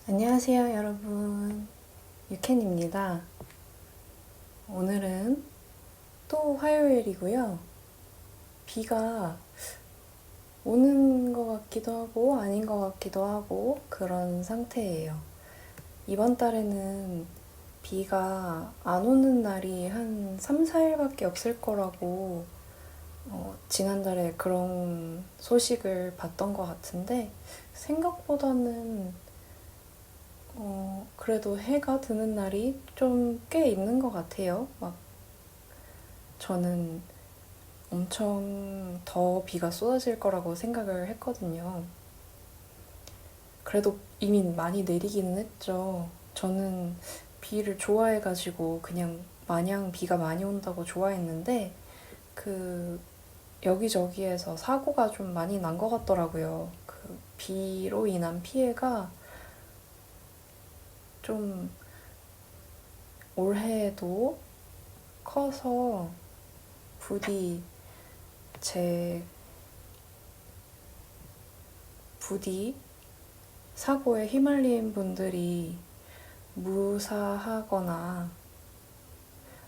안녕하세요, 여러분. 유캔입니다. 오늘은 또 화요일이고요. 비가 오는 것 같기도 하고 아닌 것 같기도 하고 그런 상태예요. 이번 달에는 비가 안 오는 날이 한 3, 4일밖에 없을 거라고 지난달에 그런 소식을 봤던 것 같은데 생각보다는 그래도 해가 드는 날이 좀 꽤 있는 것 같아요. 막 저는 엄청 더 비가 쏟아질 거라고 생각을 했거든요. 그래도 이미 많이 내리기는 했죠. 저는 비를 좋아해가지고 그냥 마냥 비가 많이 온다고 좋아했는데 그 여기저기에서 사고가 좀 많이 난 것 같더라고요. 그 비로 인한 피해가 좀 올해도 커서 부디 제 부디 사고에 휘말린 분들이 무사하거나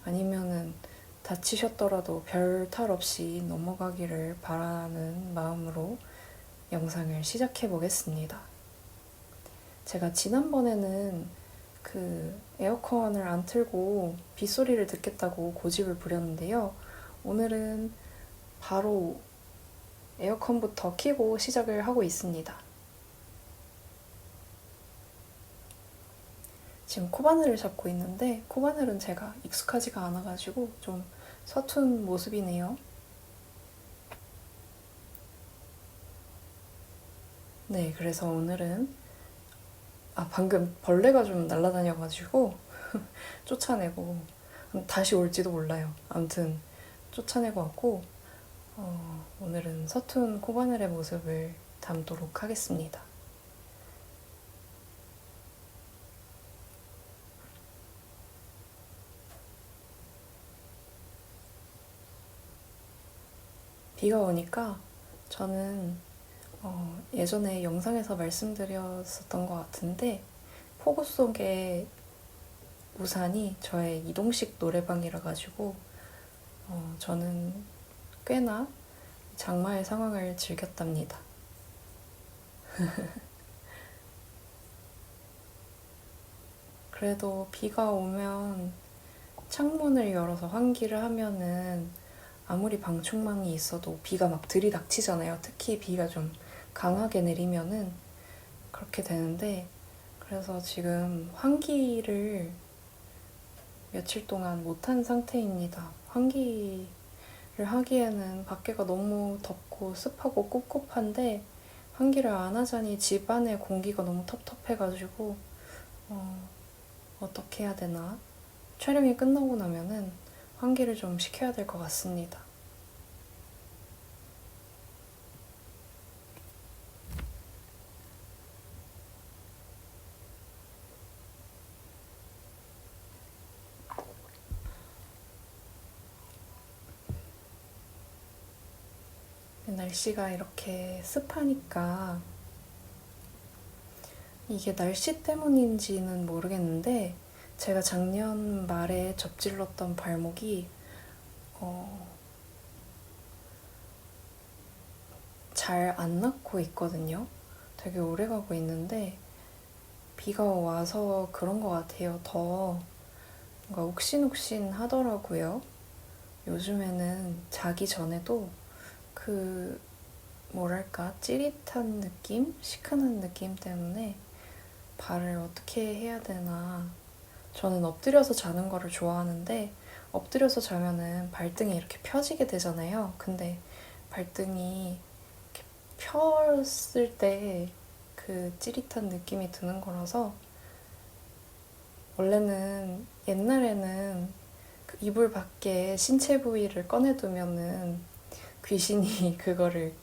아니면은 다치셨더라도 별 탈 없이 넘어가기를 바라는 마음으로 영상을 시작해 보겠습니다. 제가 지난번에는 그 에어컨을 안 틀고 빗소리를 듣겠다고 고집을 부렸는데요. 오늘은 바로 에어컨부터 켜고 시작을 하고 있습니다. 지금 코바늘을 잡고 있는데 코바늘은 제가 익숙하지가 않아가지고 좀 서툰 모습이네요. 네, 그래서 오늘은 방금 벌레가 좀 날아다녀가지고 쫓아내고 다시 올지도 몰라요. 아무튼 쫓아내고 왔고 오늘은 서툰 코바늘의 모습을 담도록 하겠습니다. 비가 오니까 저는 예전에 영상에서 말씀드렸었던 것 같은데 폭우 속의 우산이 저의 이동식 노래방이라 가지고 저는 꽤나 장마의 상황을 즐겼답니다. 그래도 비가 오면 창문을 열어서 환기를 하면은 아무리 방충망이 있어도 비가 막 들이닥치잖아요. 특히 비가 좀 강하게 내리면은 그렇게 되는데 그래서 지금 환기를 며칠 동안 못한 상태입니다. 환기를 하기에는 밖에가 너무 덥고 습하고 꿉꿉한데 환기를 안 하자니 집 안의 공기가 너무 텁텁해가지고 어떻게 해야 되나? 촬영이 끝나고 나면은 환기를 좀 시켜야 될 것 같습니다. 날씨가 이렇게 습하니까 이게 날씨 때문인지는 모르겠는데 제가 작년 말에 접질렀던 발목이 잘 안 낫고 있거든요. 되게 오래 가고 있는데 비가 와서 그런 것 같아요. 더 뭔가 욱신욱신 하더라고요. 요즘에는 자기 전에도 그 뭐랄까 찌릿한 느낌? 시큰한 느낌 때문에 발을 어떻게 해야 되나. 저는 엎드려서 자는 거를 좋아하는데 엎드려서 자면은 발등이 이렇게 펴지게 되잖아요. 근데 발등이 이렇게 폈을 때 그 찌릿한 느낌이 드는 거라서 원래는 옛날에는 그 이불 밖에 신체 부위를 꺼내두면은 귀신이 그거를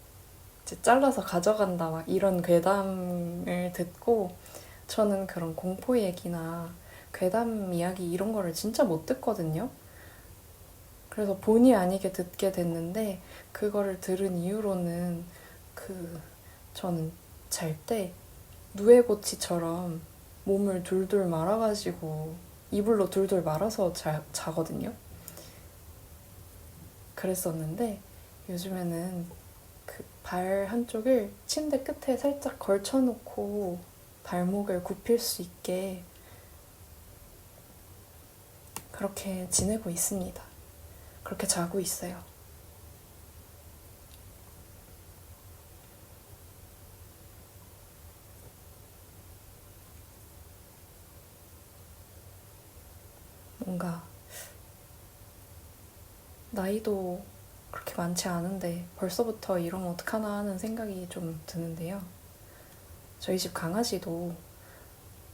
이제 잘라서 가져간다 막 이런 괴담을 듣고 저는 그런 공포 얘기나 괴담 이야기 이런 거를 진짜 못 듣거든요. 그래서 본의 아니게 듣게 됐는데 그거를 들은 이후로는 그 저는 잘 때 누에고치처럼 몸을 둘둘 말아가지고 이불로 둘둘 말아서 자거든요. 그랬었는데 요즘에는 그 발 한쪽을 침대 끝에 살짝 걸쳐놓고 발목을 굽힐 수 있게 그렇게 지내고 있습니다. 그렇게 자고 있어요. 뭔가 나이도 그렇게 많지 않은데 벌써부터 이러면 어떡하나 하는 생각이 좀 드는데요. 저희 집 강아지도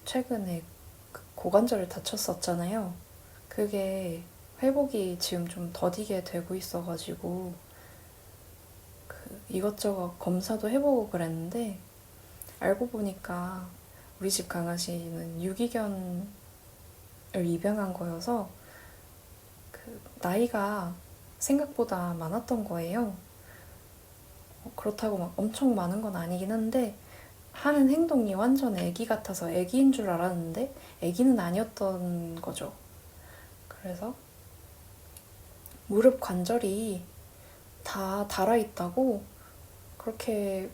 최근에 고관절을 다쳤었잖아요. 그게 회복이 지금 좀 더디게 되고 있어가지고 이것저것 검사도 해보고 그랬는데 알고 보니까 우리 집 강아지는 유기견을 입양한 거여서 나이가 생각보다 많았던 거예요. 그렇다고 막 엄청 많은 건 아니긴 한데 하는 행동이 완전 애기 같아서 애기인 줄 알았는데 애기는 아니었던 거죠. 그래서 무릎 관절이 다 닳아있다고 그렇게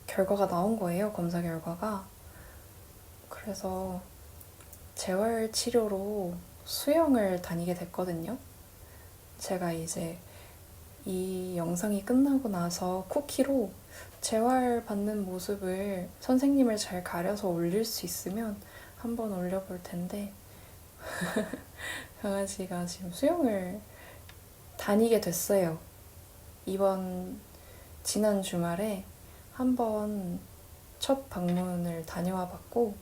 결과가 나온 거예요. 검사 결과가. 그래서 재활치료로 수영을 다니게 됐거든요. 제가 이제 이 영상이 끝나고 나서 쿠키로 재활받는 모습을 선생님을 잘 가려서 올릴 수 있으면 한번 올려볼 텐데 강아지가 지금 수영을 다니게 됐어요. 지난 주말에 한번 첫 방문을 다녀와 봤고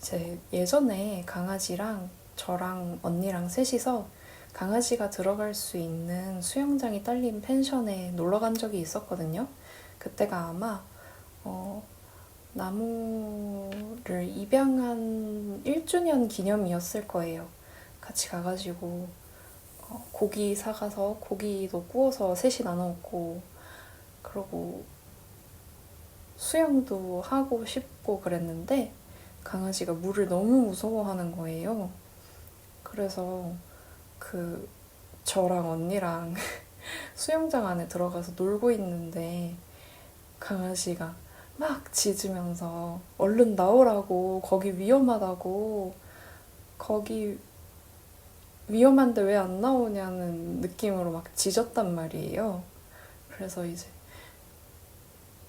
이제 예전에 강아지랑 저랑 언니랑 셋이서 강아지가 들어갈 수 있는 수영장이 딸린 펜션에 놀러 간 적이 있었거든요. 그때가 아마 나무를 입양한 1주년 기념이었을 거예요. 같이 가가지고 고기 사가서 고기도 구워서 셋이 나눠 먹고 그러고 수영도 하고 싶고 그랬는데 강아지가 물을 너무 무서워하는 거예요. 그래서 저랑 언니랑 수영장 안에 들어가서 놀고 있는데 강아지가 막 짖으면서 얼른 나오라고, 거기 위험하다고, 거기 위험한데 왜 안 나오냐는 느낌으로 막 짖었단 말이에요. 그래서 이제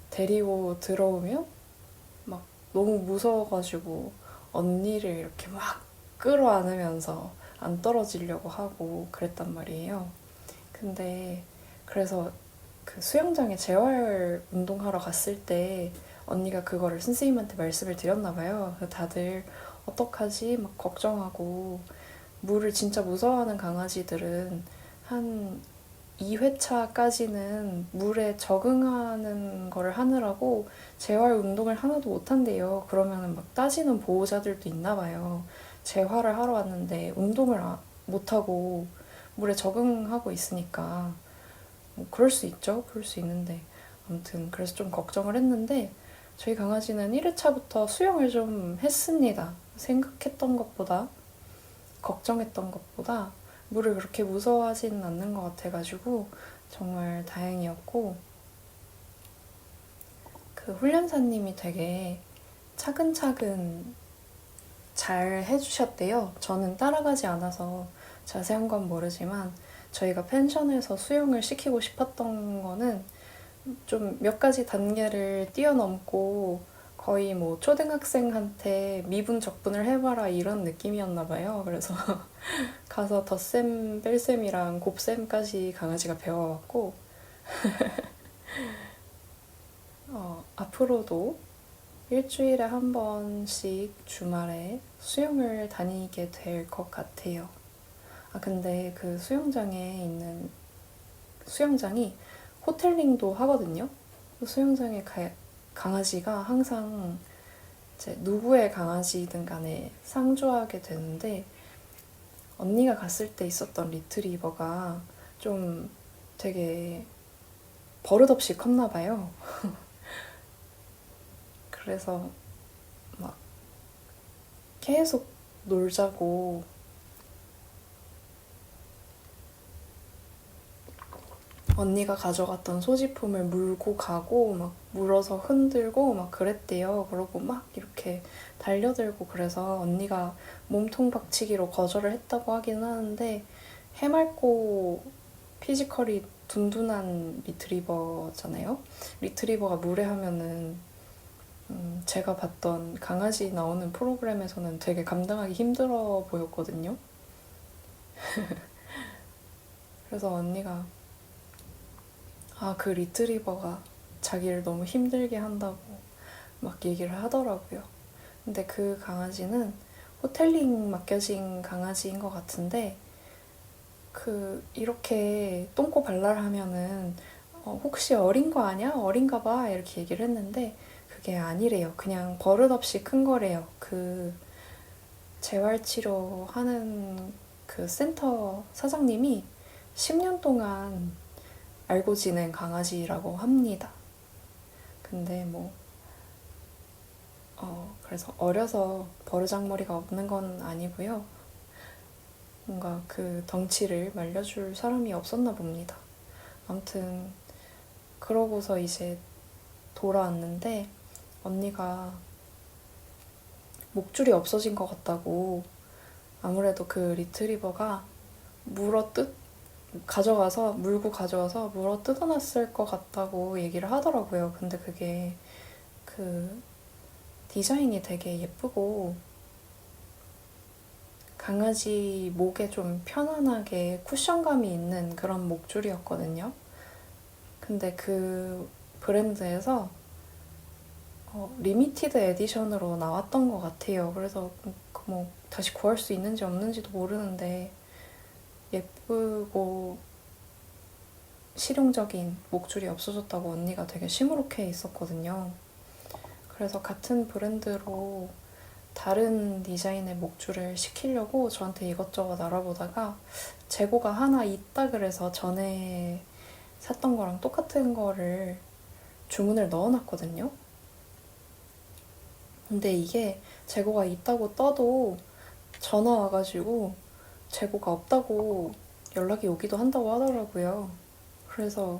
데리고 들어오면 막 너무 무서워가지고 언니를 이렇게 막 끌어안으면서 안 떨어지려고 하고 그랬단 말이에요. 근데 그래서 그 수영장에 재활 운동하러 갔을 때 언니가 그거를 선생님한테 말씀을 드렸나 봐요. 다들 어떡하지? 막 걱정하고 물을 진짜 무서워하는 강아지들은 한 2회차까지는 물에 적응하는 거를 하느라고 재활 운동을 하나도 못 한대요. 그러면은 막 따지는 보호자들도 있나 봐요. 재활을 하러 왔는데 운동을 못 하고 물에 적응하고 있으니까 뭐 그럴 수 있죠. 그럴 수 있는데 아무튼 그래서 좀 걱정을 했는데 저희 강아지는 1회차부터 수영을 좀 했습니다. 생각했던 것보다 걱정했던 것보다 물을 그렇게 무서워하지는 않는 것 같아가지고 정말 다행이었고 그 훈련사님이 되게 차근차근 잘 해주셨대요. 저는 따라가지 않아서 자세한 건 모르지만 저희가 펜션에서 수영을 시키고 싶었던 거는 좀 몇 가지 단계를 뛰어넘고 거의 뭐 초등학생한테 미분 적분을 해봐라 이런 느낌이었나 봐요. 그래서 가서 덧셈, 뺄셈이랑 곱셈까지 강아지가 배워왔고 앞으로도 일주일에 한 번씩 주말에 수영을 다니게 될 것 같아요. 근데 그 수영장이 호텔링도 하거든요. 수영장에 강아지가 항상 이제 누구의 강아지든 간에 상주하게 되는데 언니가 갔을 때 있었던 리트리버가 좀 되게 버릇없이 컸나 봐요. 그래서 계속 놀자고 언니가 가져갔던 소지품을 물고 가고 막 물어서 흔들고 막 그랬대요. 그러고 막 이렇게 달려들고 그래서 언니가 몸통 박치기로 거절을 했다고 하긴 하는데 해맑고 피지컬이 둔둔한 리트리버잖아요. 리트리버가 무례하면은 제가 봤던 강아지 나오는 프로그램에서는 되게 감당하기 힘들어 보였거든요. 그래서 언니가 그 리트리버가 자기를 너무 힘들게 한다고 막 얘기를 하더라고요. 근데 그 강아지는 호텔링 맡겨진 강아지인 것 같은데 이렇게 똥꼬 발랄 하면은 혹시 어린 거 아니야? 어린가 봐 이렇게 얘기를 했는데 그게 아니래요. 그냥 버릇없이 큰 거래요. 재활치료 하는 그 센터 사장님이 10년 동안 알고 지낸 강아지라고 합니다. 근데 그래서 어려서 버르장머리가 없는 건 아니고요. 뭔가 그 덩치를 말려줄 사람이 없었나 봅니다. 아무튼 그러고서 이제 돌아왔는데 언니가 목줄이 없어진 것 같다고 아무래도 그 리트리버가 물고 가져가서 물어 뜯어놨을 것 같다고 얘기를 하더라고요. 근데 그게 그 디자인이 되게 예쁘고 강아지 목에 좀 편안하게 쿠션감이 있는 그런 목줄이었거든요. 근데 그 브랜드에서 리미티드 에디션으로 나왔던 것 같아요. 그래서 다시 구할 수 있는지 없는지도 모르는데 예쁘고 실용적인 목줄이 없어졌다고 언니가 되게 시무룩해 있었거든요. 그래서 같은 브랜드로 다른 디자인의 목줄을 시키려고 저한테 이것저것 알아보다가 재고가 하나 있다 그래서 전에 샀던 거랑 똑같은 거를 주문을 넣어놨거든요. 근데 이게 재고가 있다고 떠도 전화 와가지고 재고가 없다고 연락이 오기도 한다고 하더라고요. 그래서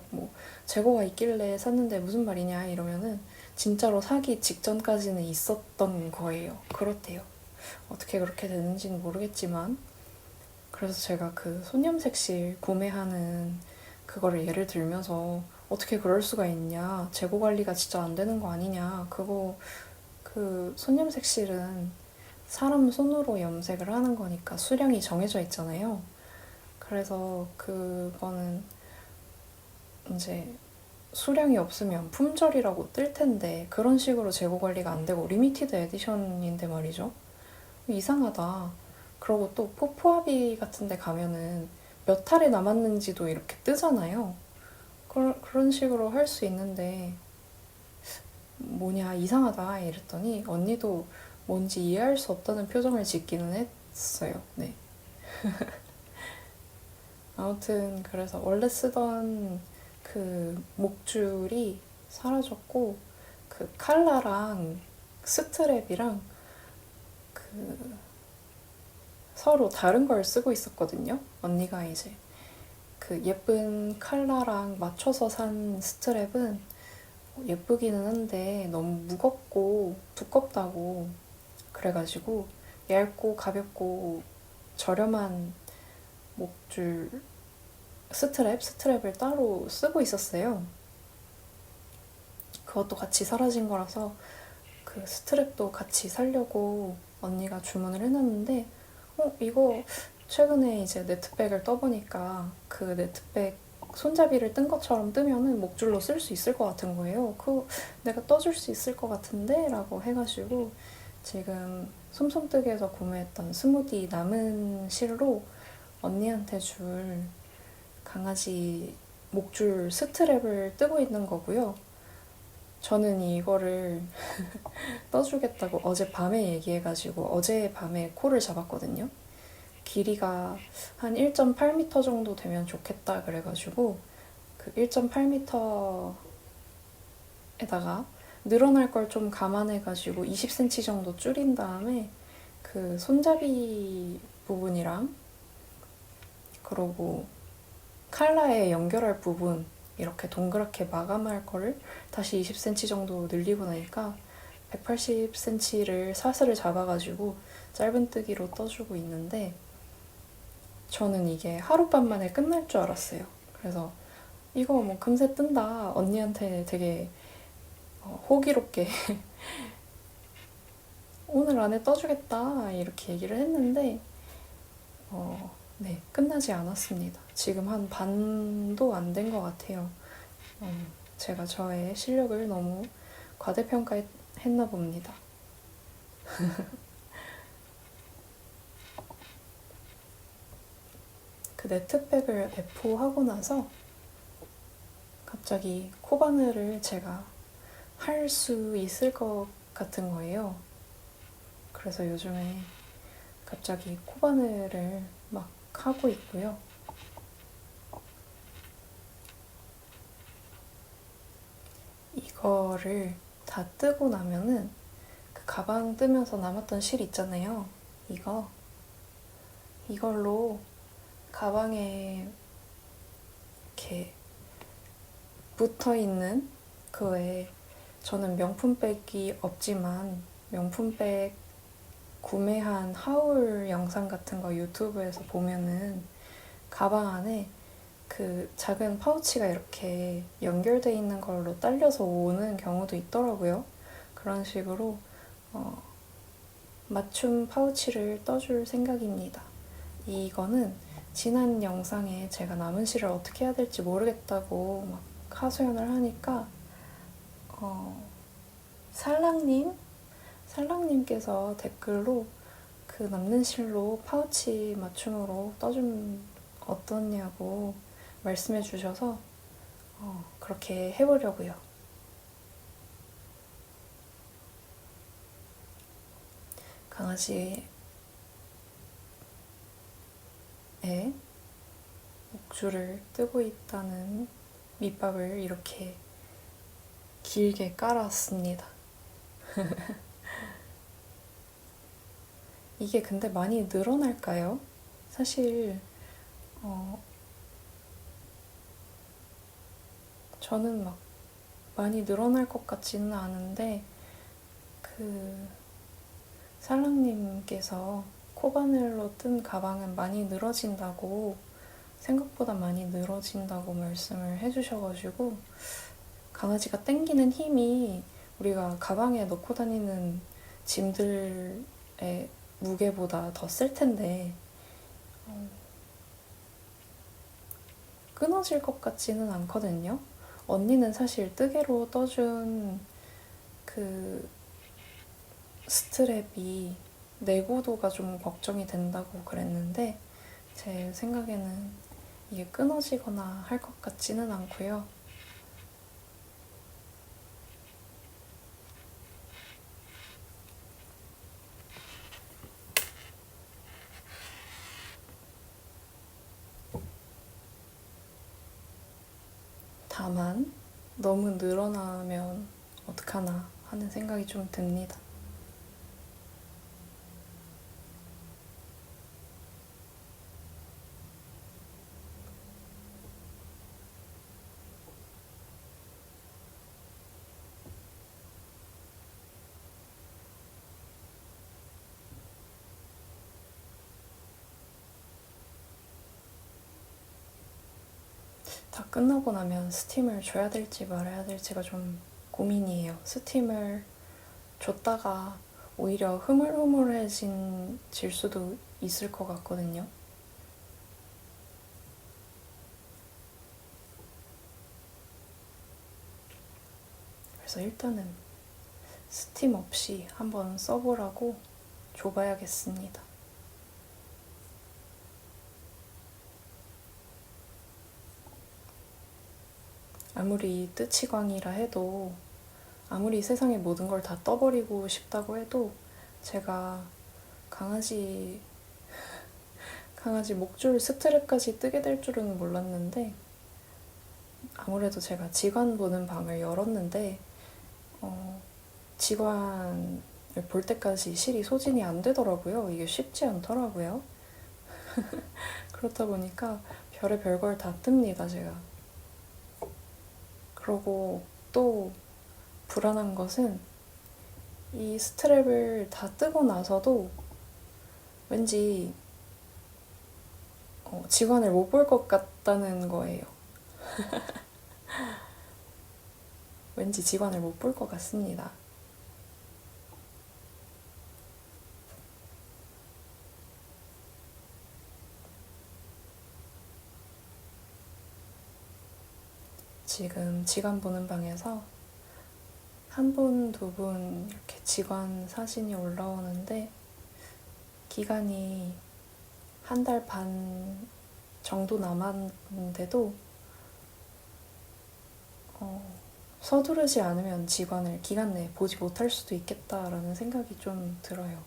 재고가 있길래 샀는데 무슨 말이냐 이러면은 진짜로 사기 직전까지는 있었던 거예요. 그렇대요. 어떻게 그렇게 되는지는 모르겠지만 그래서 제가 그 손염색실 구매하는 그거를 예를 들면서 어떻게 그럴 수가 있냐, 재고 관리가 진짜 안 되는 거 아니냐, 손염색실은 사람 손으로 염색을 하는 거니까 수량이 정해져 있잖아요. 그래서 그거는 이제 수량이 없으면 품절이라고 뜰 텐데 그런 식으로 재고 관리가 안 되고 리미티드 에디션인데 말이죠. 이상하다. 그리고 또 포포아비 같은 데 가면은 몇 탈에 남았는지도 이렇게 뜨잖아요. 그런 식으로 할 수 있는데 뭐냐 이상하다 이랬더니 언니도 뭔지 이해할 수 없다는 표정을 짓기는 했어요. 네. 아무튼 그래서 원래 쓰던 그 목줄이 사라졌고 그 칼라랑 스트랩이랑 그 서로 다른 걸 쓰고 있었거든요. 언니가 이제 그 예쁜 칼라랑 맞춰서 산 스트랩은 예쁘기는 한데 너무 무겁고 두껍다고 그래가지고 얇고 가볍고 저렴한 목줄 스트랩을 따로 쓰고 있었어요. 그것도 같이 사라진 거라서 그 스트랩도 같이 사려고 언니가 주문을 해놨는데 이거 최근에 이제 네트백을 떠보니까 그 네트백 손잡이를 뜬 것처럼 뜨면은 목줄로 쓸 수 있을 것 같은 거예요. 그거 내가 떠줄 수 있을 것 같은데? 라고 해가지고 지금 솜솜뜨기에서 구매했던 스무디 남은 실로 언니한테 줄 강아지 목줄 스트랩을 뜨고 있는 거고요. 저는 이거를 떠주겠다고 어젯밤에 얘기해가지고 어젯밤에 콜을 잡았거든요. 길이가 한 1.8m 정도 되면 좋겠다 그래가지고 그 1.8m에다가 늘어날 걸 좀 감안해가지고 20cm 정도 줄인 다음에 그 손잡이 부분이랑 그러고 칼라에 연결할 부분 이렇게 동그랗게 마감할 거를 다시 20cm 정도 늘리고 나니까 180cm를 사슬을 잡아가지고 짧은뜨기로 떠주고 있는데 저는 이게 하룻밤 만에 끝날 줄 알았어요. 그래서 이거 뭐 금세 뜬다. 언니한테 되게 호기롭게 오늘 안에 떠주겠다 이렇게 얘기를 했는데 네, 끝나지 않았습니다. 지금 한 반도 안 된 것 같아요. 제가 저의 실력을 너무 과대평가했나 봅니다. 그 네트백을 F5하고 나서 갑자기 코바늘을 제가 할 수 있을 것 같은 거예요. 그래서 요즘에 갑자기 코바늘을 막 하고 있고요. 이거를 다 뜨고 나면은 그 가방 뜨면서 남았던 실 있잖아요. 이걸로 가방에 이렇게 붙어있는 그에 저는 명품백이 없지만 명품백 구매한 하울 영상 같은 거 유튜브에서 보면은 가방 안에 그 작은 파우치가 이렇게 연결돼 있는 걸로 딸려서 오는 경우도 있더라고요. 그런 식으로 맞춤 파우치를 떠줄 생각입니다. 이거는 지난 영상에 제가 남은 실을 어떻게 해야 될지 모르겠다고 막 하소연을 하니까 살랑님께서 댓글로 그 남는 실로 파우치 맞춤으로 떠주면 어떠냐고 말씀해 주셔서 그렇게 해보려고요. 강아지의 목줄을 뜨고 있다는 밑밥을 이렇게 길게 깔았습니다. 이게 근데 많이 늘어날까요? 사실 저는 막 많이 늘어날 것 같지는 않은데 그 살랑님께서 코바늘로 뜬 가방은 많이 늘어진다고 생각보다 많이 늘어진다고 말씀을 해주셔가지고 강아지가 땡기는 힘이 우리가 가방에 넣고 다니는 짐들의 무게보다 더 쓸 텐데 끊어질 것 같지는 않거든요. 언니는 사실 뜨개로 떠준 그 스트랩이 내구도가 좀 걱정이 된다고 그랬는데 제 생각에는 이게 끊어지거나 할 것 같지는 않고요. 다만 너무 늘어나면 어떡하나 하는 생각이 좀 듭니다. 다 끝나고 나면 스팀을 줘야 될지 말아야 될지가 좀 고민이에요. 스팀을 줬다가 오히려 흐물흐물해질 수도 있을 것 같거든요. 그래서 일단은 스팀 없이 한번 써보라고 줘봐야겠습니다. 아무리 뜨치광이라 해도 아무리 세상의 모든 걸 다 떠버리고 싶다고 해도 제가 강아지 목줄 스트랩까지 뜨게 될 줄은 몰랐는데 아무래도 제가 직관 보는 방을 열었는데 직관이 볼 때까지 실이 소진이 안 되더라고요. 이게 쉽지 않더라고요. 그렇다 보니까 별의 걸 다 뜹니다, 제가. 그러고 또 불안한 것은 이 스트랩을 다 뜨고 나서도 왠지 직원을 못 볼 것 같다는 거예요. 왠지 직원을 못 볼 것 같습니다. 지금 직원 보는 방에서 한 분, 두 분 이렇게 직원 사진이 올라오는데 기간이 한 달 반 정도 남았는데도 서두르지 않으면 직원을 기간 내에 보지 못할 수도 있겠다라는 생각이 좀 들어요.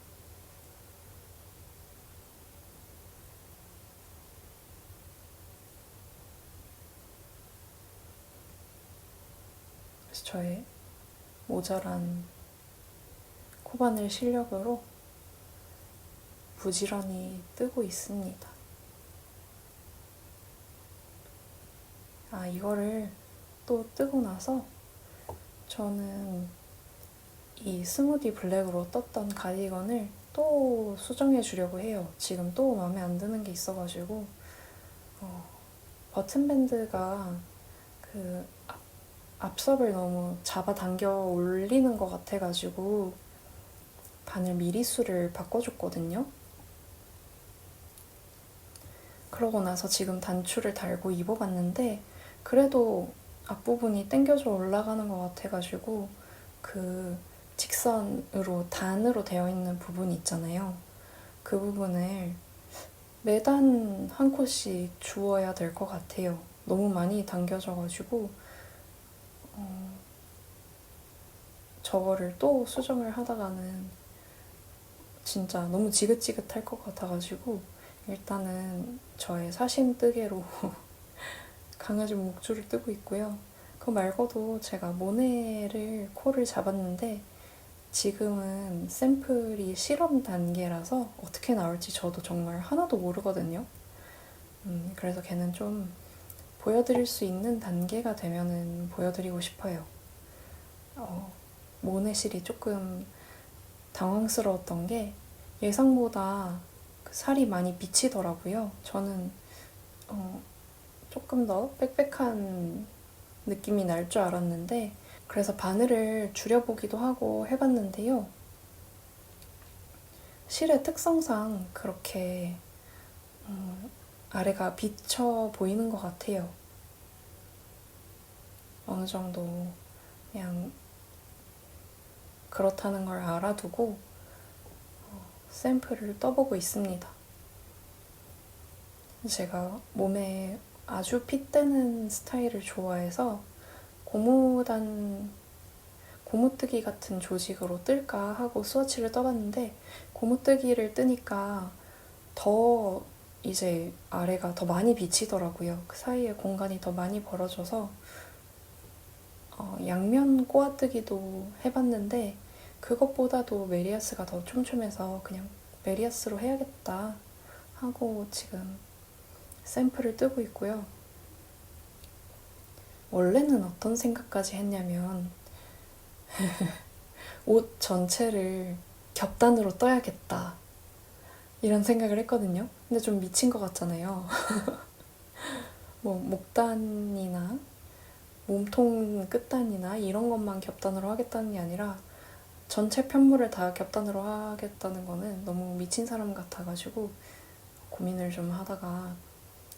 그래서 저의 모자란 코바늘 실력으로 부지런히 뜨고 있습니다. 이거를 또 뜨고 나서 저는 이 스무디 블랙으로 떴던 가디건을 또 수정해 주려고 해요. 지금 또 마음에 안 드는 게 있어가지고 버튼밴드가 그 앞섭을 너무 잡아당겨 올리는 것 같아가지고 바늘 미리수를 바꿔줬거든요. 그러고 나서 지금 단추를 달고 입어봤는데 그래도 앞부분이 당겨져 올라가는 것 같아가지고 그 직선으로 단으로 되어 있는 부분이 있잖아요. 그 부분을 매단 한 컷씩 주워야 될 것 같아요. 너무 많이 당겨져가지고 저거를 또 수정을 하다가는 진짜 너무 지긋지긋할 것 같아가지고 일단은 저의 사심뜨개로 강아지 목줄을 뜨고 있고요. 그거 말고도 제가 모네를 코를 잡았는데 지금은 샘플이 실험 단계라서 어떻게 나올지 저도 정말 하나도 모르거든요. 그래서 걔는 좀 보여드릴 수 있는 단계가 되면은 보여드리고 싶어요. 모네실이 조금 당황스러웠던 게 예상보다 그 살이 많이 비치더라고요. 저는 조금 더 빽빽한 느낌이 날 줄 알았는데 그래서 바늘을 줄여보기도 하고 해봤는데요. 실의 특성상 그렇게 아래가 비쳐 보이는 것 같아요. 어느 정도 그냥 그렇다는 걸 알아두고 샘플을 떠보고 있습니다. 제가 몸에 아주 핏대는 스타일을 좋아해서 고무뜨기 같은 조직으로 뜰까 하고 스와치를 떠봤는데 고무뜨기를 뜨니까 더 이제 아래가 더 많이 비치더라고요. 그 사이에 공간이 더 많이 벌어져서 양면 꼬아뜨기도 해봤는데 그것보다도 메리아스가 더 촘촘해서 그냥 메리아스로 해야겠다 하고 지금 샘플을 뜨고 있고요. 원래는 어떤 생각까지 했냐면 옷 전체를 겹단으로 떠야겠다 이런 생각을 했거든요. 근데 좀 미친 것 같잖아요. 뭐 목단이나 몸통 끝단이나 이런 것만 겹단으로 하겠다는 게 아니라 전체 편물을 다 겹단으로 하겠다는 거는 너무 미친 사람 같아가지고 고민을 좀 하다가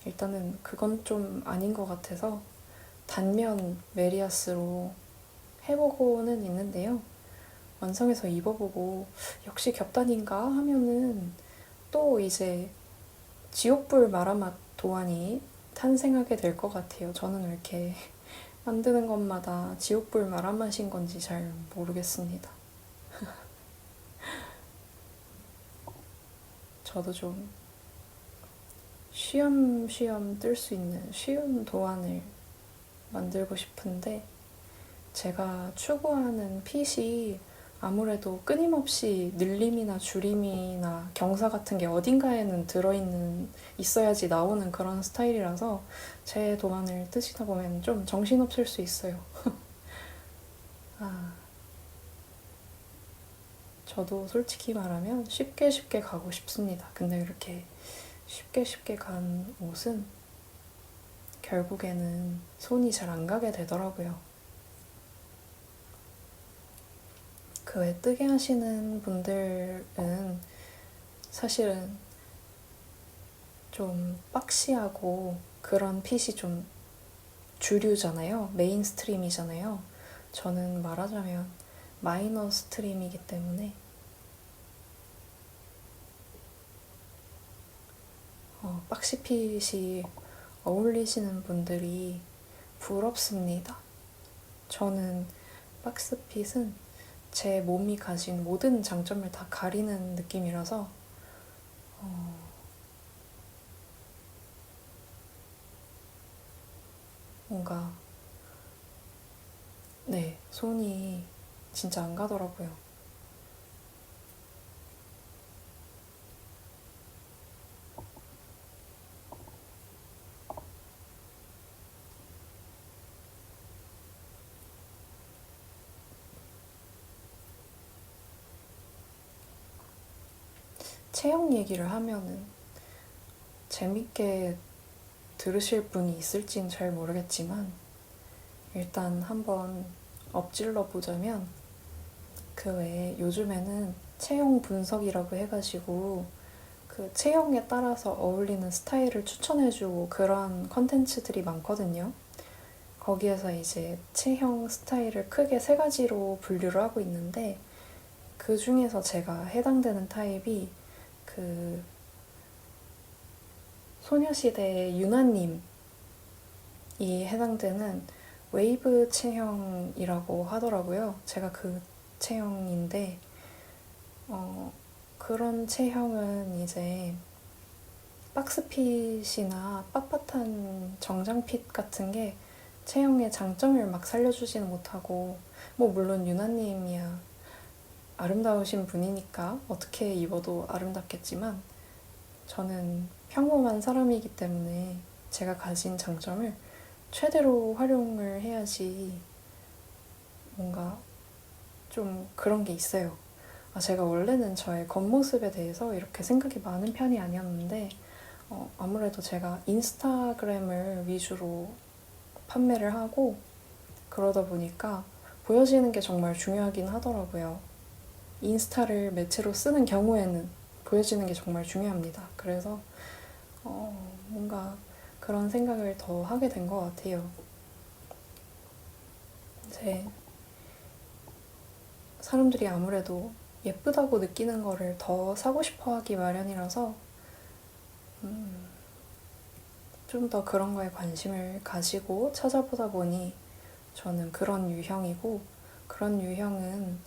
일단은 그건 좀 아닌 것 같아서 단면 메리아스로 해보고는 있는데요. 완성해서 입어보고 역시 겹단인가 하면은 또 이제 지옥불 마라맛 도안이 탄생하게 될 것 같아요. 저는 왜 이렇게 만드는 것마다 지옥불 마라맛인 건지 잘 모르겠습니다. 저도 좀 쉬엄쉬엄 뜰 수 있는 쉬운 도안을 만들고 싶은데 제가 추구하는 핏이 아무래도 끊임없이 늘림이나 줄임이나 경사 같은 게 어딘가에는 있어야지 나오는 그런 스타일이라서 제 도안을 뜨시다 보면 좀 정신없을 수 있어요. 아, 저도 솔직히 말하면 쉽게 쉽게 가고 싶습니다. 근데 이렇게 쉽게 쉽게 간 옷은 결국에는 손이 잘 안 가게 되더라고요. 그 외 뜨게 하시는 분들은 사실은 좀 박시하고 그런 핏이 좀 주류잖아요. 메인스트림이잖아요. 저는 말하자면 마이너 스트림이기 때문에 박시 핏이 어울리시는 분들이 부럽습니다. 저는 박스핏은 제 몸이 가진 모든 장점을 다 가리는 느낌이라서 뭔가 네, 손이 진짜 안 가더라고요. 체형 얘기를 하면은 재밌게 들으실 분이 있을진 잘 모르겠지만 일단 한번 엎질러 보자면 그 외에 요즘에는 체형 분석이라고 해가지고 그 체형에 따라서 어울리는 스타일을 추천해주고 그런 컨텐츠들이 많거든요. 거기에서 이제 체형 스타일을 크게 세 가지로 분류를 하고 있는데 그 중에서 제가 해당되는 타입이 그 소녀시대의 유나님이 해당되는 웨이브 체형이라고 하더라고요. 제가 그 체형인데 그런 체형은 이제 박스핏이나 빳빳한 정장핏 같은 게 체형의 장점을 막 살려주지는 못하고 뭐 물론 유나님이야 아름다우신 분이니까 어떻게 입어도 아름답겠지만 저는 평범한 사람이기 때문에 제가 가진 장점을 최대로 활용을 해야지 뭔가 좀 그런 게 있어요. 제가 원래는 저의 겉모습에 대해서 이렇게 생각이 많은 편이 아니었는데 아무래도 제가 인스타그램을 위주로 판매를 하고 그러다 보니까 보여지는 게 정말 중요하긴 하더라고요. 인스타를 매체로 쓰는 경우에는 보여지는 게 정말 중요합니다. 그래서 뭔가 그런 생각을 더 하게 된 것 같아요. 이제 사람들이 아무래도 예쁘다고 느끼는 거를 더 사고 싶어 하기 마련이라서 좀 더 그런 거에 관심을 가지고 찾아보다 보니 저는 그런 유형이고 그런 유형은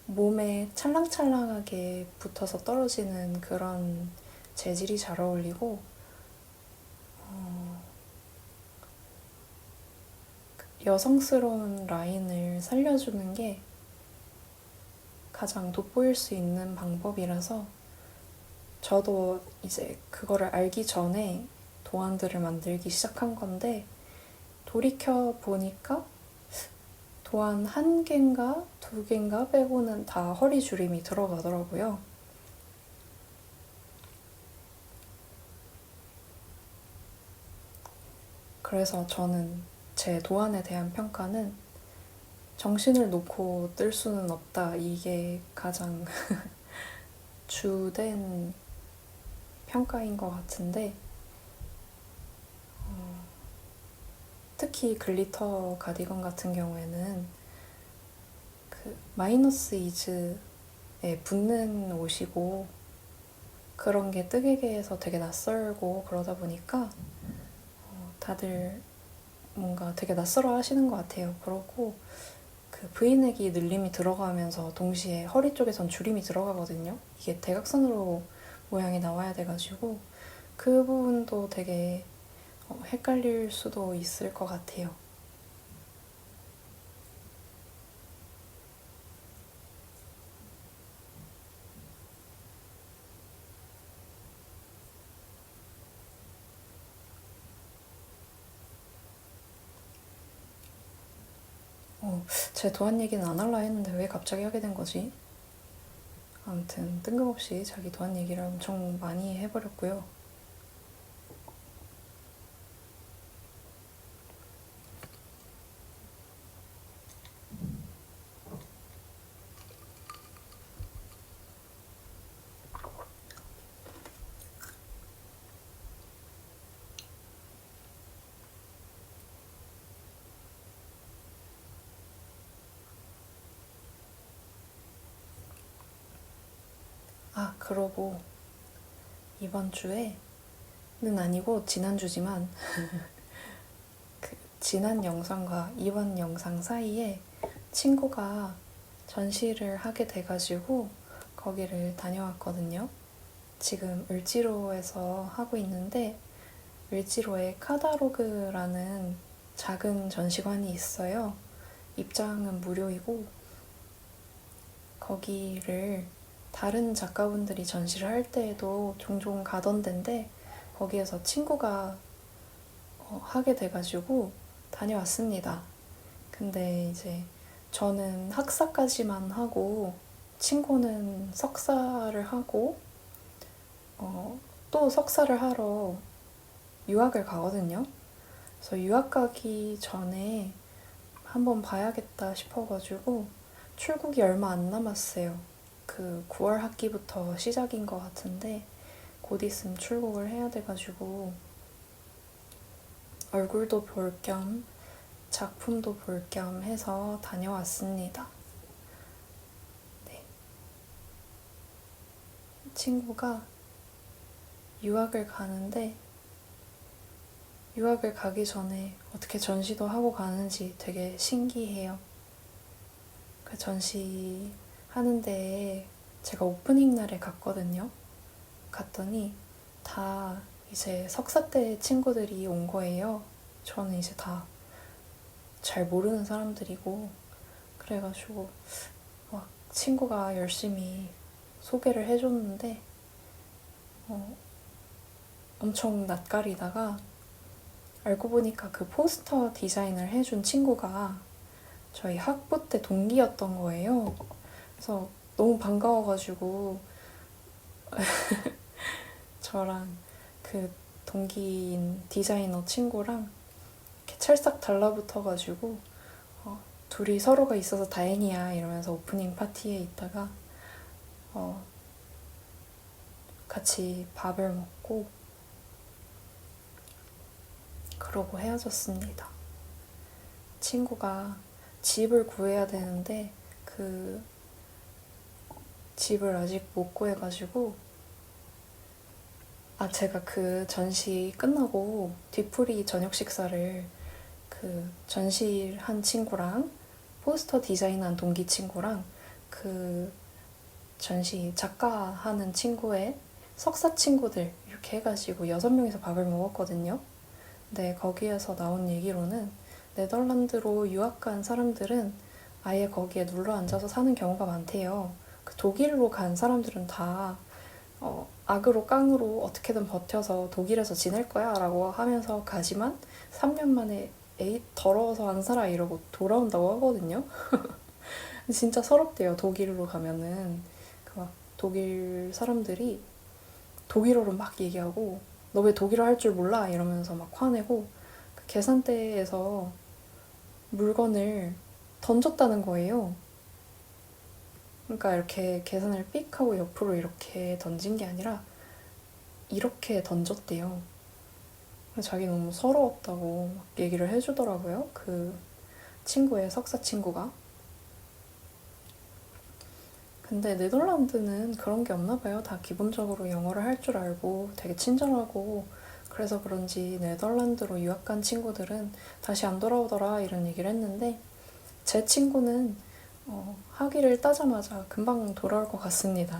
몸에 찰랑찰랑하게 붙어서 떨어지는 그런 재질이 잘 어울리고 여성스러운 라인을 살려주는 게 가장 돋보일 수 있는 방법이라서 저도 이제 그거를 알기 전에 도안들을 만들기 시작한 건데 돌이켜 보니까 도안 한 개인가 두 개인가 빼고는 다 허리 줄임이 들어가더라고요. 그래서 저는 제 도안에 대한 평가는 정신을 놓고 뜰 수는 없다. 이게 가장 주된 평가인 것 같은데 특히 글리터 가디건 같은 경우에는 그 마이너스 이즈에 붙는 옷이고 그런 게 뜨개계에서 되게 낯설고 그러다 보니까 다들 뭔가 되게 낯설어 하시는 것 같아요. 그러고 그 브이넥이 늘림이 들어가면서 동시에 허리 쪽에선 줄임이 들어가거든요. 이게 대각선으로 모양이 나와야 돼가지고 그 부분도 되게 헷갈릴 수도 있을 것 같아요. 제 도안 얘기는 안 할라 했는데 왜 갑자기 하게 된 거지? 아무튼 뜬금없이 자기 도안 얘기를 엄청 많이 해버렸고요. 그러고 이번 주에는 아니고 지난주지만 그 지난 영상과 이번 영상 사이에 친구가 전시를 하게 돼가지고 거기를 다녀왔거든요. 지금 을지로에서 하고 있는데 을지로에 카다로그라는 작은 전시관이 있어요. 입장은 무료이고 거기를 다른 작가분들이 전시를 할 때에도 종종 가던 데인데 거기에서 친구가 하게 돼가지고 다녀왔습니다. 근데 이제 저는 학사까지만 하고 친구는 석사를 하고 또 석사를 하러 유학을 가거든요. 그래서 유학 가기 전에 한번 봐야겠다 싶어가지고 출국이 얼마 안 남았어요. 그 9월 학기부터 시작인 것 같은데 곧 있으면 출국을 해야 돼가지고 얼굴도 볼 겸 작품도 볼 겸 해서 다녀왔습니다. 네. 친구가 유학을 가는데 유학을 가기 전에 어떻게 전시도 하고 가는지 되게 신기해요. 그 전시 하는데 제가 오프닝 날에 갔거든요. 갔더니 다 이제 석사 때 친구들이 온 거예요. 저는 이제 다 잘 모르는 사람들이고 그래가지고 막 친구가 열심히 소개를 해줬는데 엄청 낯가리다가 알고 보니까 그 포스터 디자인을 해준 친구가 저희 학부 때 동기였던 거예요. 그래서 너무 반가워가지고 저랑 그 동기인 디자이너 친구랑 이렇게 찰싹 달라붙어가지고 둘이 서로가 있어서 다행이야 이러면서 오프닝 파티에 있다가 같이 밥을 먹고 그러고 헤어졌습니다. 친구가 집을 구해야 되는데 그 집을 아직 못 구해가지고 제가 그 전시 끝나고 뒤풀이 저녁 식사를 그 전시한 친구랑 포스터 디자인한 동기 친구랑 그 전시 작가하는 친구의 석사 친구들 이렇게 해가지고 6명이서 밥을 먹었거든요. 근데 거기에서 나온 얘기로는 네덜란드로 유학 간 사람들은 아예 거기에 눌러 앉아서 사는 경우가 많대요. 그 독일로 간 사람들은 다 악으로 깡으로 어떻게든 버텨서 독일에서 지낼 거야 라고 하면서 가지만 3년 만에 에이 더러워서 안 살아 이러고 돌아온다고 하거든요. 진짜 서럽대요. 독일로 가면은 그 막 독일 사람들이 독일어로 막 얘기하고 너 왜 독일어 할 줄 몰라 이러면서 막 화내고 그 계산대에서 물건을 던졌다는 거예요. 그러니까 이렇게 계산을 삑 하고 옆으로 이렇게 던진 게 아니라 이렇게 던졌대요. 자기 너무 서러웠다고 막 얘기를 해주더라고요. 그 친구의 석사 친구가. 근데 네덜란드는 그런 게 없나 봐요. 다 기본적으로 영어를 할 줄 알고 되게 친절하고 그래서 그런지 네덜란드로 유학 간 친구들은 다시 안 돌아오더라 이런 얘기를 했는데 제 친구는 학위를 따자마자 금방 돌아올 것 같습니다.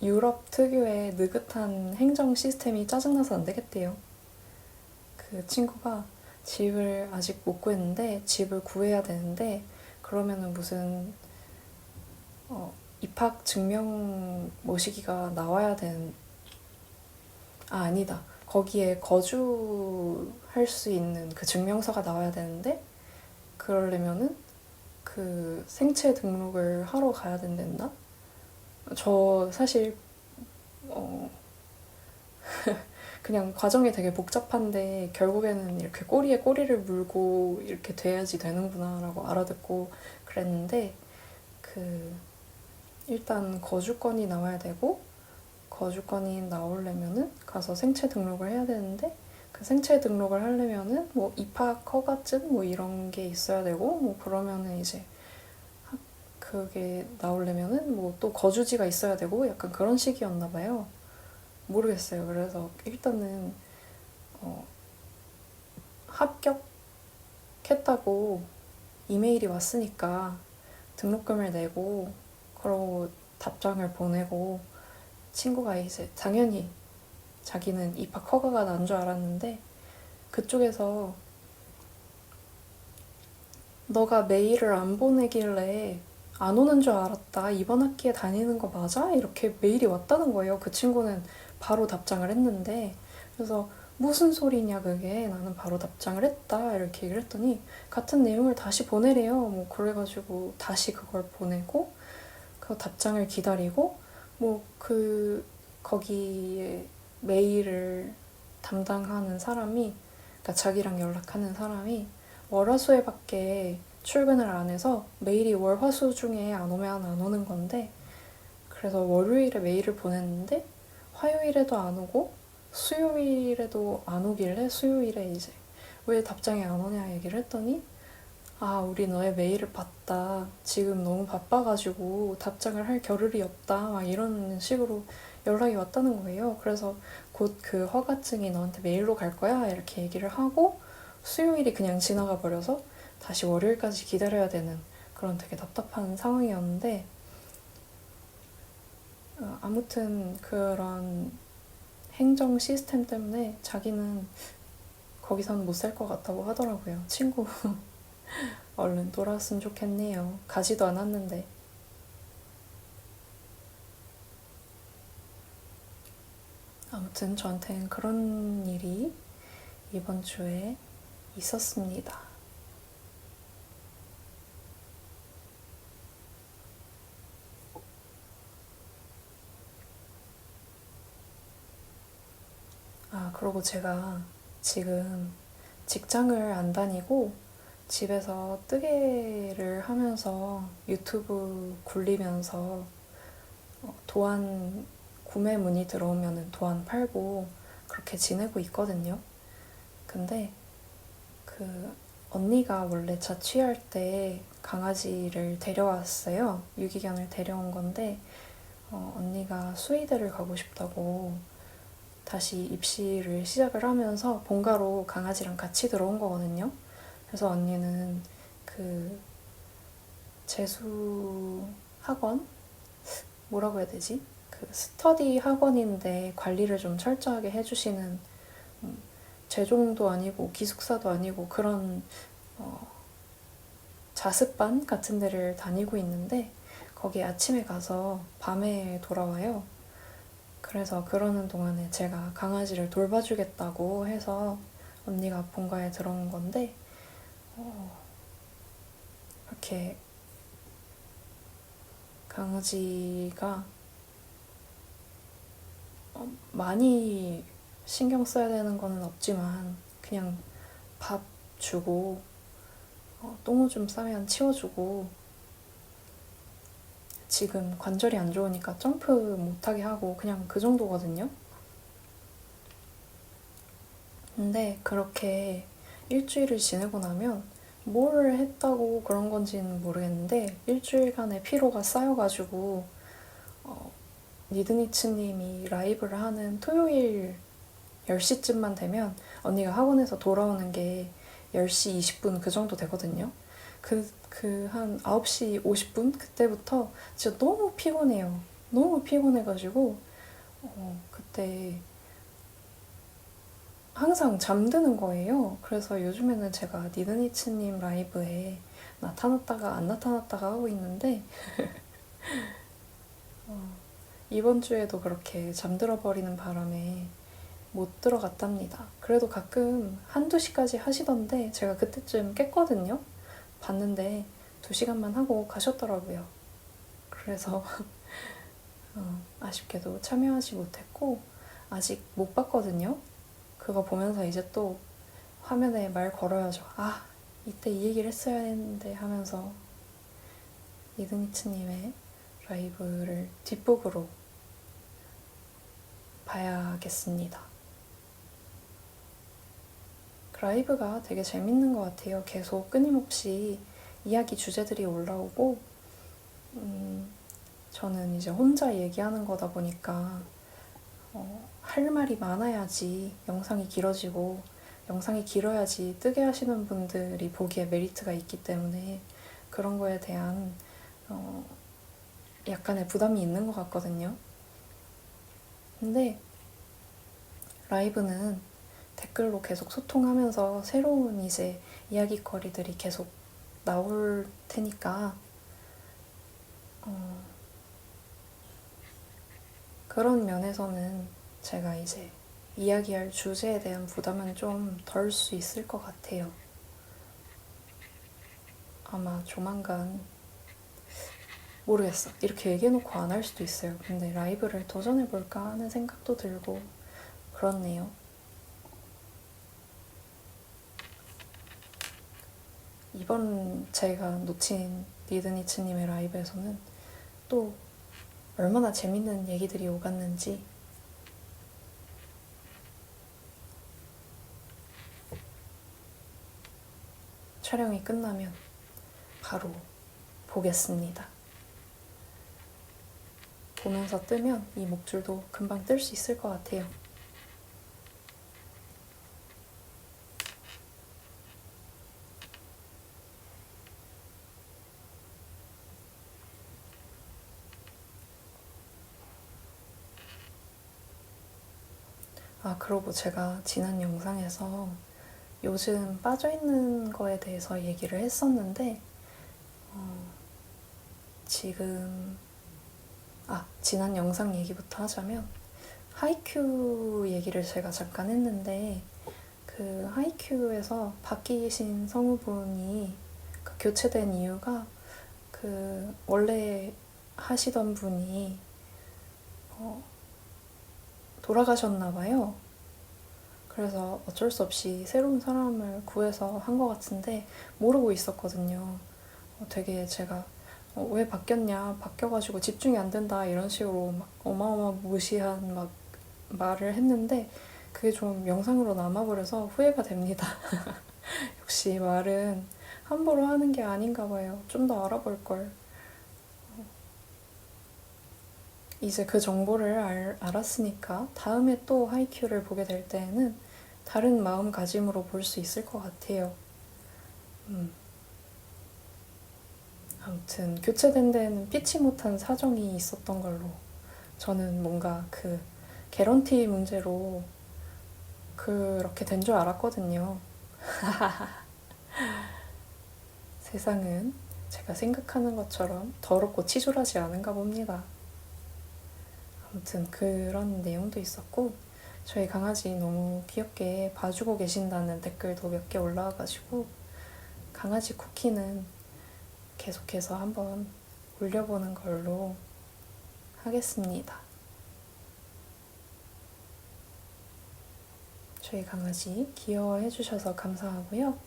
유럽 특유의 느긋한 행정 시스템이 짜증나서 안 되겠대요. 그 친구가 집을 아직 못 구했는데 집을 구해야 되는데 그러면은 무슨 입학 증명 모시기가 나와야 되는 아니다. 거기에 거주할 수 있는 그 증명서가 나와야 되는데 그러려면은 그 생체 등록을 하러 가야 된댔나? 저 사실 어, 그냥 과정이 되게 복잡한데 결국에는 이렇게 꼬리에 꼬리를 물고 이렇게 돼야지 되는구나 라고 알아듣고 그랬는데 그 일단 거주권이 나와야 되고 거주권이 나오려면은 가서 생체 등록을 해야 되는데 그 생체 등록을 하려면은 뭐 입학 허가증 뭐 이런 게 있어야 되고 뭐 그러면은 이제 그게 나오려면은 뭐 또 거주지가 있어야 되고 약간 그런 식이었나 봐요. 모르겠어요. 그래서 일단은 어, 합격했다고 이메일이 왔으니까 등록금을 내고 그러고 답장을 보내고 친구가 이제 당연히 자기는 입학 허가가 난 줄 알았는데 그쪽에서 너가 메일을 안 보내길래 안 오는 줄 알았다. 이번 학기에 다니는 거 맞아? 이렇게 메일이 왔다는 거예요. 그 친구는 바로 답장을 했는데 그래서 무슨 소리냐 그게 나는 바로 답장을 했다 이렇게 얘기를 했더니 같은 내용을 다시 보내래요. 뭐 그래가지고 다시 그걸 보내고 그 답장을 기다리고 뭐 그 거기에 메일을 담당하는 사람이 그러니까 자기랑 연락하는 사람이 월화수에밖에 출근을 안 해서 메일이 월화수 중에 안 오면 안 오는 건데 그래서 월요일에 메일을 보냈는데 화요일에도 안 오고 수요일에도 안 오길래 수요일에 이제 왜 답장이 안 오냐 얘기를 했더니 아, 우리 너의 메일을 봤다. 지금 너무 바빠가지고 답장을 할 겨를이 없다. 막 이런 식으로 연락이 왔다는 거예요. 그래서 곧 그 허가증이 너한테 메일로 갈 거야. 이렇게 얘기를 하고 수요일이 그냥 지나가 버려서 다시 월요일까지 기다려야 되는 그런 되게 답답한 상황이었는데 아무튼 그런 행정 시스템 때문에 자기는 거기서는 못 살 것 같다고 하더라고요. 친구 얼른 돌아왔으면 좋겠네요. 가지도 않았는데. 아무튼 저한테는 그런 일이 이번 주에 있었습니다. 아, 그리고 제가 지금 직장을 안 다니고 집에서 뜨개를 하면서 유튜브 굴리면서 도안 구매 문의 들어오면 도안 팔고 그렇게 지내고 있거든요. 근데 그 언니가 원래 자취할 때 강아지를 데려왔어요. 유기견을 데려온 건데 언니가 스위드를 가고 싶다고 다시 입시를 시작을 하면서 본가로 강아지랑 같이 들어온 거거든요. 그래서 언니는 그 재수 학원? 뭐라고 해야 되지? 그 스터디 학원인데 관리를 좀 철저하게 해주시는 재종도 아니고 기숙사도 아니고 그런 자습반 같은 데를 다니고 있는데 거기 아침에 가서 밤에 돌아와요. 그래서 그러는 동안에 제가 강아지를 돌봐주겠다고 해서 언니가 본가에 들어온 건데 이렇게 강아지가 많이 신경 써야 되는 거는 없지만 그냥 밥 주고 똥오줌 싸면 치워주고 지금 관절이 안 좋으니까 점프 못하게 하고 그냥 그 정도거든요. 근데 그렇게 일주일을 지내고 나면 뭘 했다고 그런 건지는 모르겠는데 일주일간의 피로가 쌓여가지고 니드니츠님이 라이브를 하는 토요일 10시쯤만 되면 언니가 학원에서 돌아오는 게 10시 20분 그 정도 되거든요. 한 9시 50분? 그때부터 진짜 너무 피곤해요. 너무 피곤해가지고, 그때 항상 잠드는 거예요. 그래서 요즘에는 제가 니드니츠님 라이브에 나타났다가 안 나타났다가 하고 있는데, 이번 주에도 그렇게 잠들어 버리는 바람에 못 들어갔답니다. 그래도 가끔 한두 시까지 하시던데 제가 그때쯤 깼거든요. 봤는데 2시간만 하고 가셨더라고요. 그래서 아쉽게도 참여하지 못했고 아직 못 봤거든요. 그거 보면서 이제 또 화면에 말 걸어야죠. 아, 이때 이 얘기를 했어야 했는데 하면서 이드니츠님의 라이브를 뒷북으로 봐야겠습니다. 라이브가 되게 재밌는 것 같아요. 계속 끊임없이 이야기 주제들이 올라오고 저는 이제 혼자 얘기하는 거다 보니까 할 말이 많아야지 영상이 길어지고 영상이 길어야지 뜨게 하시는 분들이 보기에 메리트가 있기 때문에 그런 거에 대한 약간의 부담이 있는 것 같거든요. 근데 라이브는 댓글로 계속 소통하면서 새로운 이제 이야기거리들이 계속 나올 테니까 그런 면에서는 제가 이제 이야기할 주제에 대한 부담은 좀 덜 수 있을 것 같아요. 아마 조만간 모르겠어. 이렇게 얘기해놓고 안 할 수도 있어요. 근데 라이브를 도전해볼까 하는 생각도 들고 그렇네요. 이번 제가 놓친 니드니츠님의 라이브에서는 또 얼마나 재밌는 얘기들이 오갔는지 촬영이 끝나면 바로 보겠습니다. 보면서 뜨면 이 목줄도 금방 뜰 수 있을 것 같아요. 아, 그리고 제가 지난 영상에서 요즘 빠져있는 거에 대해서 얘기를 했었는데 지금 지난 영상 얘기부터 하자면 하이큐 얘기를 제가 잠깐 했는데 그 하이큐에서 바뀌신 성우분이 교체된 이유가 그 원래 하시던 분이 돌아가셨나 봐요. 그래서 어쩔 수 없이 새로운 사람을 구해서 한 것 같은데 모르고 있었거든요. 되게 제가 왜 바뀌었냐, 바뀌어가지고 집중이 안 된다 이런 식으로 막 어마어마무시한 막 말을 했는데 그게 좀 영상으로 남아버려서 후회가 됩니다. 역시 말은 함부로 하는 게 아닌가 봐요. 좀 더 알아볼 걸. 이제 그 정보를 알았으니까 다음에 또 하이큐를 보게 될 때에는 다른 마음가짐으로 볼 수 있을 것 같아요. 아무튼 교체된 데는 피치 못한 사정이 있었던 걸로 저는 뭔가 그 개런티 문제로 그렇게 된 줄 알았거든요. 세상은 제가 생각하는 것처럼 더럽고 치졸하지 않은가 봅니다. 아무튼 그런 내용도 있었고 저희 강아지 너무 귀엽게 봐주고 계신다는 댓글도 몇 개 올라와가지고 강아지 쿠키는 계속해서 한번 올려보는 걸로 하겠습니다. 저희 강아지 귀여워해 주셔서 감사하고요.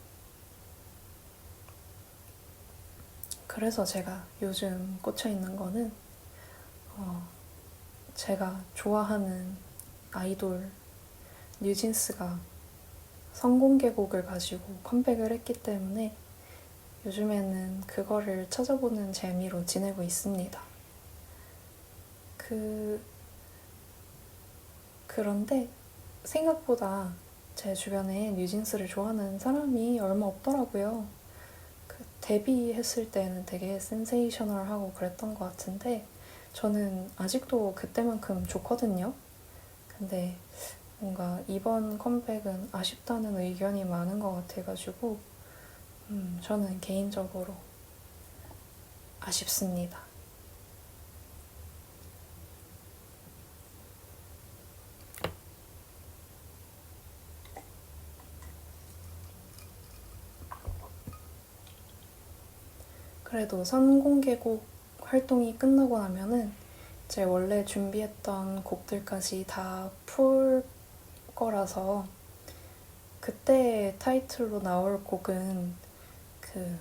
그래서 제가 요즘 꽂혀있는 거는 제가 좋아하는 아이돌 뉴진스가 선공개곡을 가지고 컴백을 했기 때문에 요즘에는 그거를 찾아보는 재미로 지내고 있습니다. 그런데 생각보다 제 주변에 뉴진스를 좋아하는 사람이 얼마 없더라고요. 데뷔했을 때는 되게 센세이셔널하고 그랬던 것 같은데 저는 아직도 그때만큼 좋거든요. 근데 뭔가 이번 컴백은 아쉽다는 의견이 많은 것 같아가지고 저는 개인적으로 아쉽습니다. 그래도 선공개곡 활동이 끝나고 나면은 제 원래 준비했던 곡들까지 다 풀 거라서 그때 타이틀로 나올 곡은 그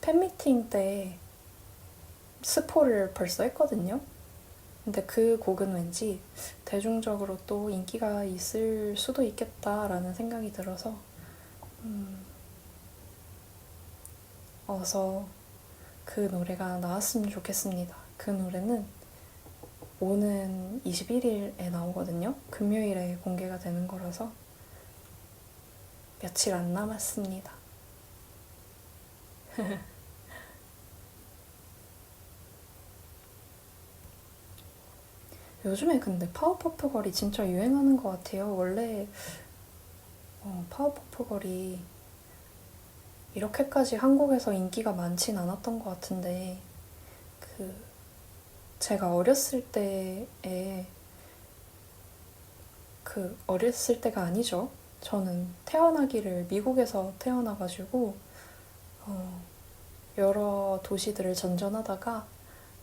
팬미팅 때 스포를 벌써 했거든요. 근데 그 곡은 왠지 대중적으로 또 인기가 있을 수도 있겠다라는 생각이 들어서 어서 그 노래가 나왔으면 좋겠습니다. 그 노래는 오는 21일에 나오거든요. 금요일에 공개가 되는 거라서 며칠 안 남았습니다. 요즘에 근데 파워퍼프 걸이 진짜 유행하는 것 같아요. 원래 파워퍼프 걸이 이렇게까지 한국에서 인기가 많진 않았던 것 같은데 그 제가 어렸을 때에 그 어렸을 때가 아니죠. 저는 태어나기를 미국에서 태어나가지고 여러 도시들을 전전하다가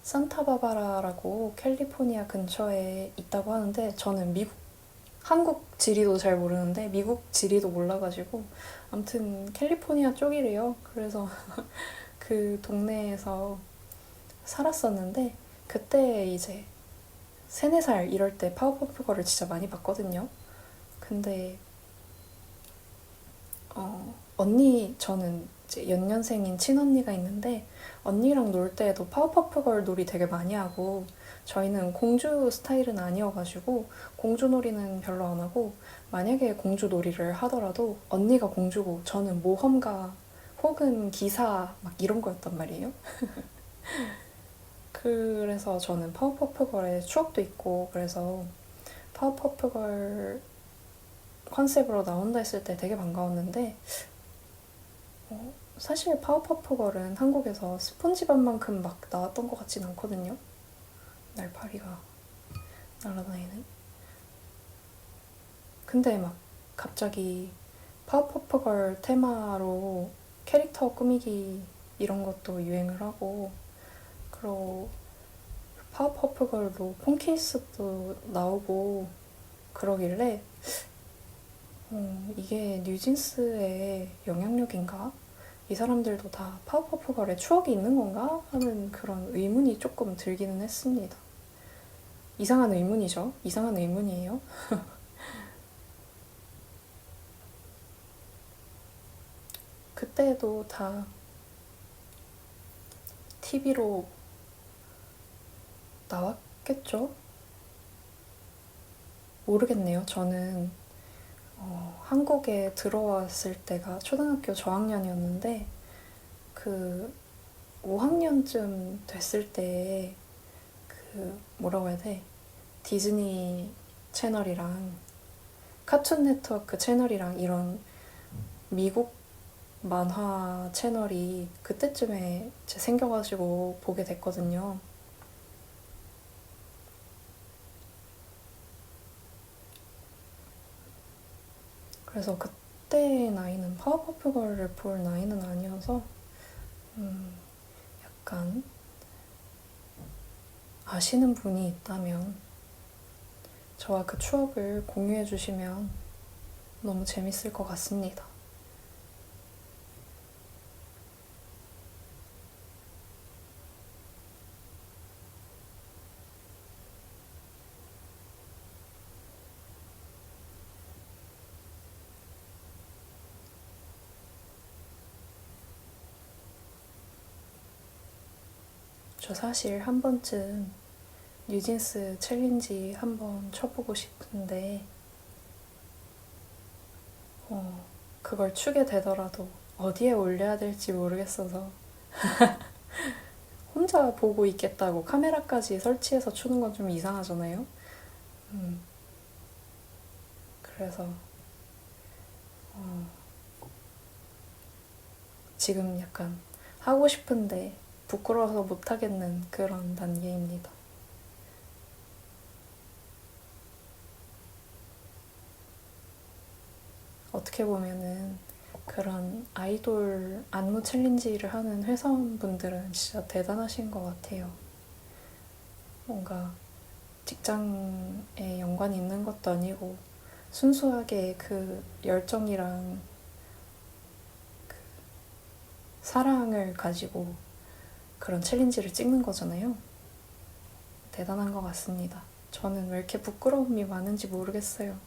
산타바바라라고 캘리포니아 근처에 있다고 하는데 저는 한국 지리도 잘 모르는데 미국 지리도 몰라가지고 아무튼 캘리포니아 쪽이래요. 그래서 그 동네에서 살았었는데 그때 이제 3, 4살 이럴 때 파워퍼프 걸을 진짜 많이 봤거든요. 근데 저는 이제 연년생인 친언니가 있는데 언니랑 놀 때에도 파워퍼프 걸 놀이 되게 많이 하고 저희는 공주 스타일은 아니어가지고 공주 놀이는 별로 안 하고 만약에 공주 놀이를 하더라도 언니가 공주고 저는 모험가 혹은 기사 막 이런 거였단 말이에요. 그래서 저는 파워퍼프 걸의 추억도 있고 그래서 파워퍼프 걸 컨셉으로 나온다 했을 때 되게 반가웠는데 사실 파워퍼프 걸은 한국에서 스폰지밥만큼 막 나왔던 것 같진 않거든요. 날파리가 날아다니는. 근데 막 갑자기 파워퍼프 걸 테마로 캐릭터 꾸미기 이런 것도 유행을 하고 그리고 파워퍼프 걸로 폰 케이스도 나오고 그러길래 이게 뉴진스의 영향력인가? 이 사람들도 다 파워퍼프 걸에 추억이 있는 건가? 하는 그런 의문이 조금 들기는 했습니다. 이상한 의문이죠. 이상한 의문이에요. 그때도 다 TV로 나왔겠죠? 모르겠네요. 저는 한국에 들어왔을 때가 초등학교 저학년이었는데 그 5학년쯤 됐을 때 그 뭐라고 해야 돼? 디즈니 채널이랑 카툰 네트워크 채널이랑 이런 미국 만화 채널이 그때쯤에 생겨가지고 보게 됐거든요. 그래서 그때 나이는 파워퍼프 걸을 볼 나이는 아니어서 약간 아시는 분이 있다면 저와 그 추억을 공유해 주시면 너무 재밌을 것 같습니다. 저 사실 한 번쯤 뉴진스 챌린지 한번 쳐보고 싶은데 그걸 추게 되더라도 어디에 올려야 될지 모르겠어서 혼자 보고 있겠다고 카메라까지 설치해서 추는 건 좀 이상하잖아요. 그래서 지금 약간 하고 싶은데 부끄러워서 못하겠는 그런 단계입니다. 어떻게 보면은 그런 아이돌 안무 챌린지를 하는 회사원분들은 진짜 대단하신 것 같아요. 뭔가 직장에 연관이 있는 것도 아니고 순수하게 그 열정이랑 사랑을 가지고 그런 챌린지를 찍는 거잖아요. 대단한 것 같습니다. 저는 왜 이렇게 부끄러움이 많은지 모르겠어요.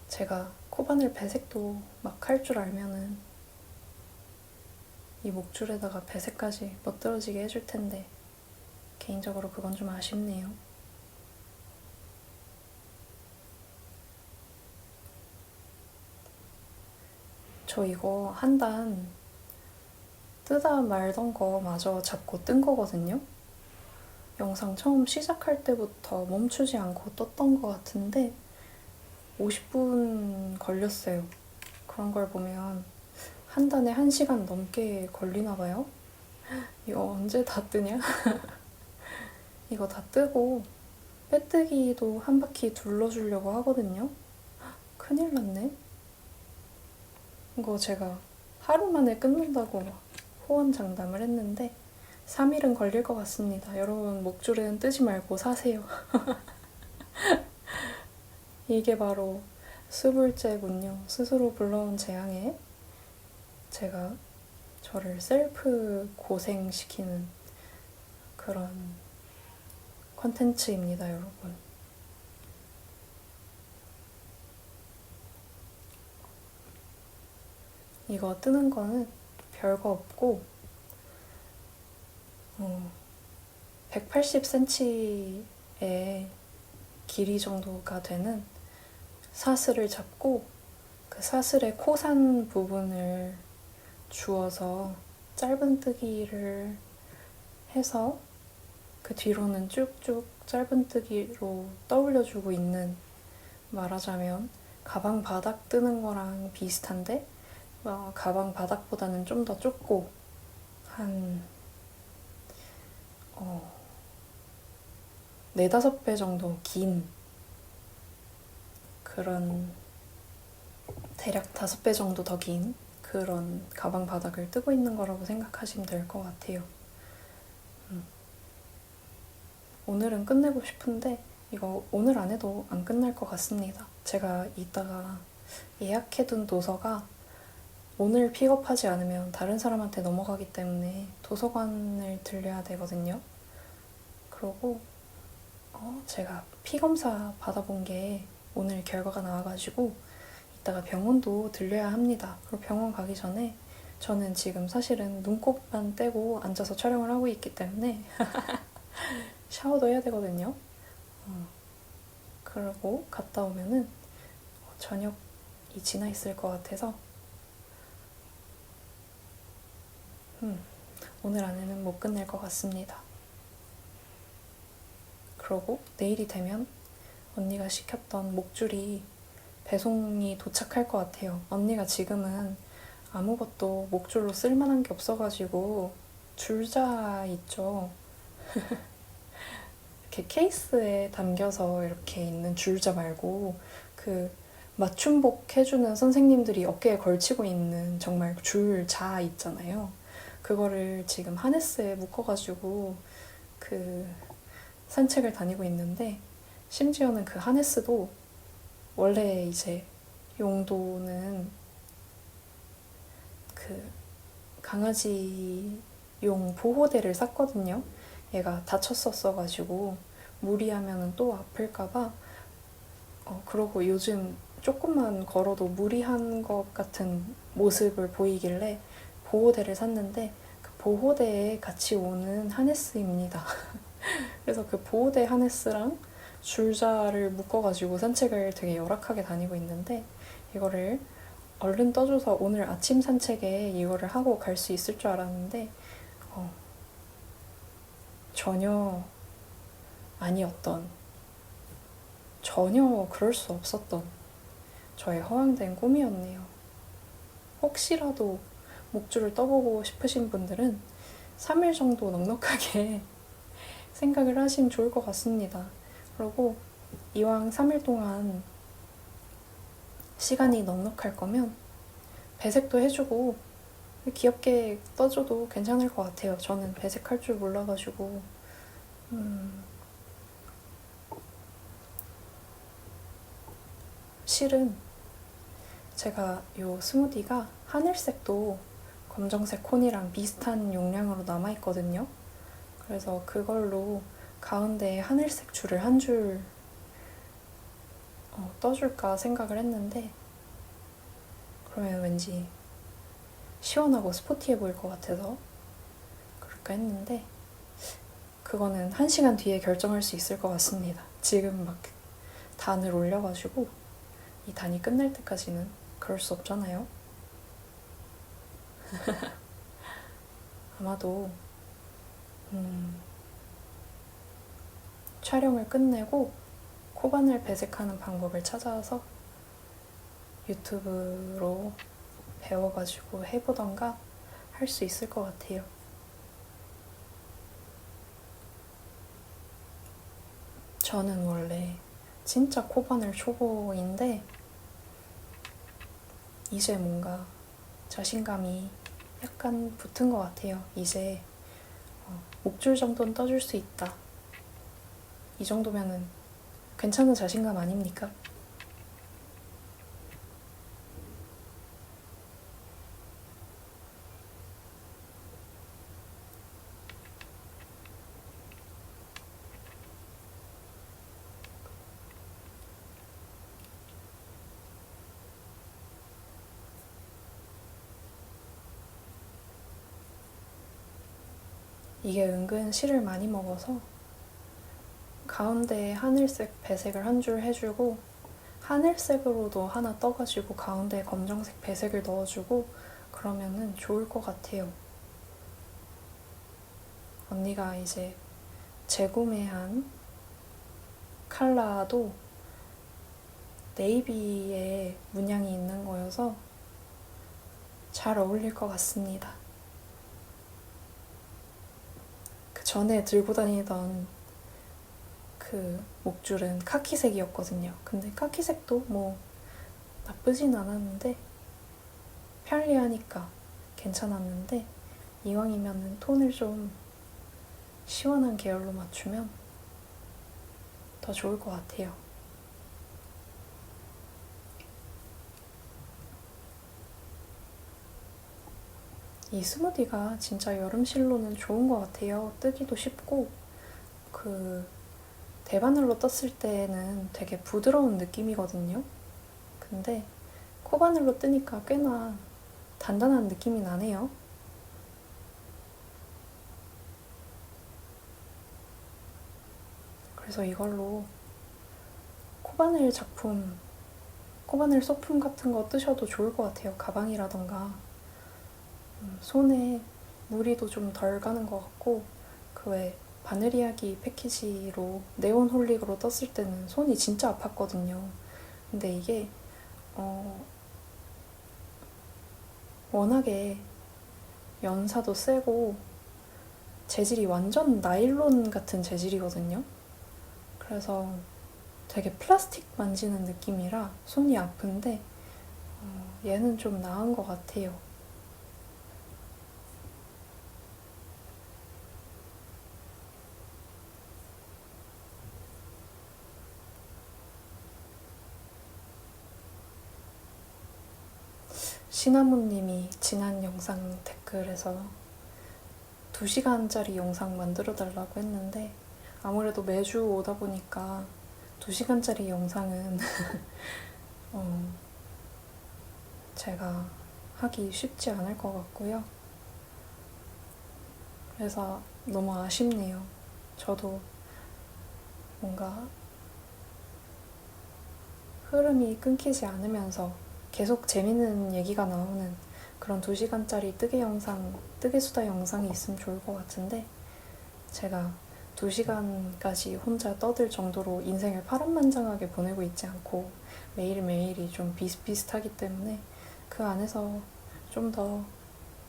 제가 코바늘 배색도 막 할 줄 알면은 이 목줄에다가 배색까지 멋들어지게 해줄 텐데 개인적으로 그건 좀 아쉽네요. 저 이거 한 단 뜨다 말던 거 마저 잡고 뜬 거거든요. 영상 처음 시작할 때부터 멈추지 않고 떴던 것 같은데 50분 걸렸어요. 그런 걸 보면 한 단에 1시간 넘게 걸리나 봐요. 이거 언제 다 뜨냐? 이거 다 뜨고 빼뜨기도 한 바퀴 둘러주려고 하거든요. 큰일 났네. 이거 제가 하루 만에 끊는다고 호언장담을 했는데 3일은 걸릴 것 같습니다. 여러분 목줄은 뜨지 말고 사세요. 이게 바로 수불제군요. 스스로 불러온 재앙에 제가 저를 셀프 고생시키는 그런 컨텐츠입니다, 여러분. 이거 뜨는 거는 별거 없고 180cm의 길이 정도가 되는 사슬을 잡고 그 사슬의 코산 부분을 주워서 짧은뜨기를 해서 그 뒤로는 쭉쭉 짧은뜨기로 떠올려주고 있는, 말하자면 가방 바닥 뜨는 거랑 비슷한데 가방 바닥보다는 좀 더 좁고 한 4~5배 정도 긴 그런, 대략 5배 정도 더 긴 그런 가방 바닥을 뜨고 있는 거라고 생각하시면 될 것 같아요. 오늘은 끝내고 싶은데 이거 오늘 안 해도 안 끝날 것 같습니다. 제가 이따가 예약해둔 도서가 오늘 픽업하지 않으면 다른 사람한테 넘어가기 때문에 도서관을 들려야 되거든요. 그러고 제가 피검사 받아본 게 오늘 결과가 나와가지고 이따가 병원도 들려야 합니다. 그리고 병원 가기 전에 저는 지금 사실은 눈곱만 떼고 앉아서 촬영을 하고 있기 때문에 샤워도 해야 되거든요. 그러고 갔다 오면은 저녁이 지나 있을 것 같아서 오늘 안에는 못 끝낼 것 같습니다. 그러고 내일이 되면 언니가 시켰던 목줄이 배송이 도착할 것 같아요. 언니가 지금은 아무것도 목줄로 쓸만한 게 없어가지고 줄자 있죠. 이렇게 케이스에 담겨서 이렇게 있는 줄자 말고 그 맞춤복 해주는 선생님들이 어깨에 걸치고 있는 정말 줄자 있잖아요. 그거를 지금 하네스에 묶어가지고 그 산책을 다니고 있는데, 심지어는 그 하네스도 원래 이제 용도는 그 강아지용 보호대를 샀거든요. 얘가 다쳤었어가지고 무리하면 또 아플까봐. 그러고 요즘 조금만 걸어도 무리한 것 같은 모습을 보이길래 보호대를 샀는데 그 보호대에 같이 오는 하네스입니다. 그래서 그 보호대 하네스랑 줄자를 묶어가지고 산책을 되게 열악하게 다니고 있는데, 이거를 얼른 떠줘서 오늘 아침 산책에 이거를 하고 갈 수 있을 줄 알았는데 전혀 아니었던, 전혀 그럴 수 없었던 저의 허황된 꿈이었네요. 혹시라도 목줄을 떠보고 싶으신 분들은 3일 정도 넉넉하게 생각을 하시면 좋을 것 같습니다. 그리고 이왕 3일 동안 시간이 넉넉할 거면 배색도 해주고 귀엽게 떠줘도 괜찮을 것 같아요. 저는 배색할 줄 몰라가지고 실은 제가 요 스무디가 하늘색도 검정색 콘이랑 비슷한 용량으로 남아있거든요. 그래서 그걸로 가운데에 하늘색 줄을 한 줄 떠줄까 생각을 했는데 그러면 왠지 시원하고 스포티해 보일 것 같아서 그럴까 했는데 그거는 1시간 뒤에 결정할 수 있을 것 같습니다. 지금 막 단을 올려가지고 이 단이 끝날 때까지는 그럴 수 없잖아요. 아마도 촬영을 끝내고 코바늘 배색하는 방법을 찾아서 유튜브로 배워가지고 해보던가 할 수 있을 것 같아요. 저는 원래 진짜 코바늘 초보인데 이제 뭔가 자신감이 약간 붙은 것 같아요. 이제 목줄 정도는 떠줄 수 있다. 이 정도면은 괜찮은 자신감 아닙니까? 이게 은근 실을 많이 먹어서 가운데에 하늘색 배색을 한 줄 해주고 하늘색으로도 하나 떠가지고 가운데에 검정색 배색을 넣어주고 그러면은 좋을 것 같아요. 언니가 이제 재구매한 컬러도 네이비에 문양이 있는 거여서 잘 어울릴 것 같습니다. 그 전에 들고 다니던 그 목줄은 카키색이었거든요. 근데 카키색도 뭐 나쁘진 않았는데 편리하니까 괜찮았는데 이왕이면은 톤을 좀 시원한 계열로 맞추면 더 좋을 것 같아요. 이 스무디가 진짜 여름실로는 좋은 것 같아요. 뜨기도 쉽고 그 대바늘로 떴을 때는 되게 부드러운 느낌이거든요. 근데 코바늘로 뜨니까 꽤나 단단한 느낌이 나네요. 그래서 이걸로 코바늘 작품, 코바늘 소품 같은 거 뜨셔도 좋을 것 같아요. 가방이라던가. 손에 무리도 좀 덜 가는 것 같고 그 외 바늘 이야기 패키지로 네온 홀릭으로 떴을 때는 손이 진짜 아팠거든요. 근데 이게 워낙에 연사도 세고 재질이 완전 나일론 같은 재질이거든요. 그래서 되게 플라스틱 만지는 느낌이라 손이 아픈데 얘는 좀 나은 것 같아요. 시나몬님이 지난 영상 댓글에서 2시간짜리 영상 만들어달라고 했는데 아무래도 매주 오다 보니까 2시간짜리 영상은 제가 하기 쉽지 않을 것 같고요. 그래서 너무 아쉽네요. 저도 뭔가 흐름이 끊기지 않으면서 계속 재밌는 얘기가 나오는 그런 2시간짜리 뜨개 수다 영상이 있으면 좋을 것 같은데 제가 2시간까지 혼자 떠들 정도로 인생을 파란만장하게 보내고 있지 않고 매일매일이 좀 비슷비슷하기 때문에 그 안에서 좀 더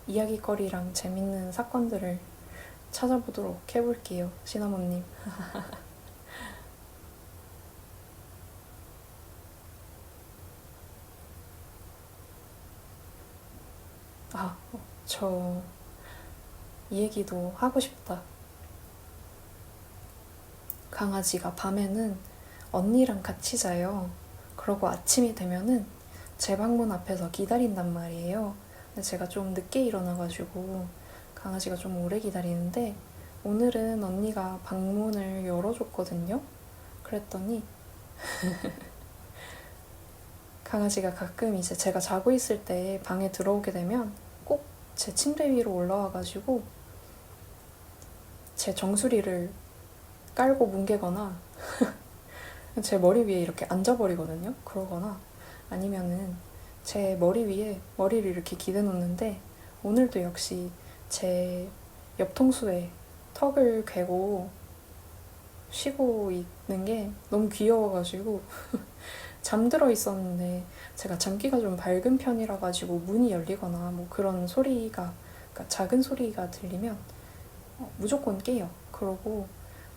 이야기거리랑 재밌는 사건들을 찾아보도록 해볼게요. 시나몬님. 아, 저 이 얘기도 하고 싶다. 강아지가 밤에는 언니랑 같이 자요. 그러고 아침이 되면은 제 방문 앞에서 기다린단 말이에요. 근데 제가 좀 늦게 일어나가지고 강아지가 좀 오래 기다리는데 오늘은 언니가 방문을 열어줬거든요. 그랬더니 강아지가 가끔 이제 제가 자고 있을 때 방에 들어오게 되면 꼭 제 침대 위로 올라와가지고 제 정수리를 깔고 뭉개거나 제 머리 위에 이렇게 앉아버리거든요. 그러거나 아니면은 제 머리 위에 머리를 이렇게 기대 놓는데 오늘도 역시 제 옆통수에 턱을 괴고 쉬고 있는 게 너무 귀여워가지고 잠들어 있었는데 제가 잠기가 좀 밝은 편이라 가지고 문이 열리거나 뭐 그런 소리가 그러니까 작은 소리가 들리면 무조건 깨요. 그러고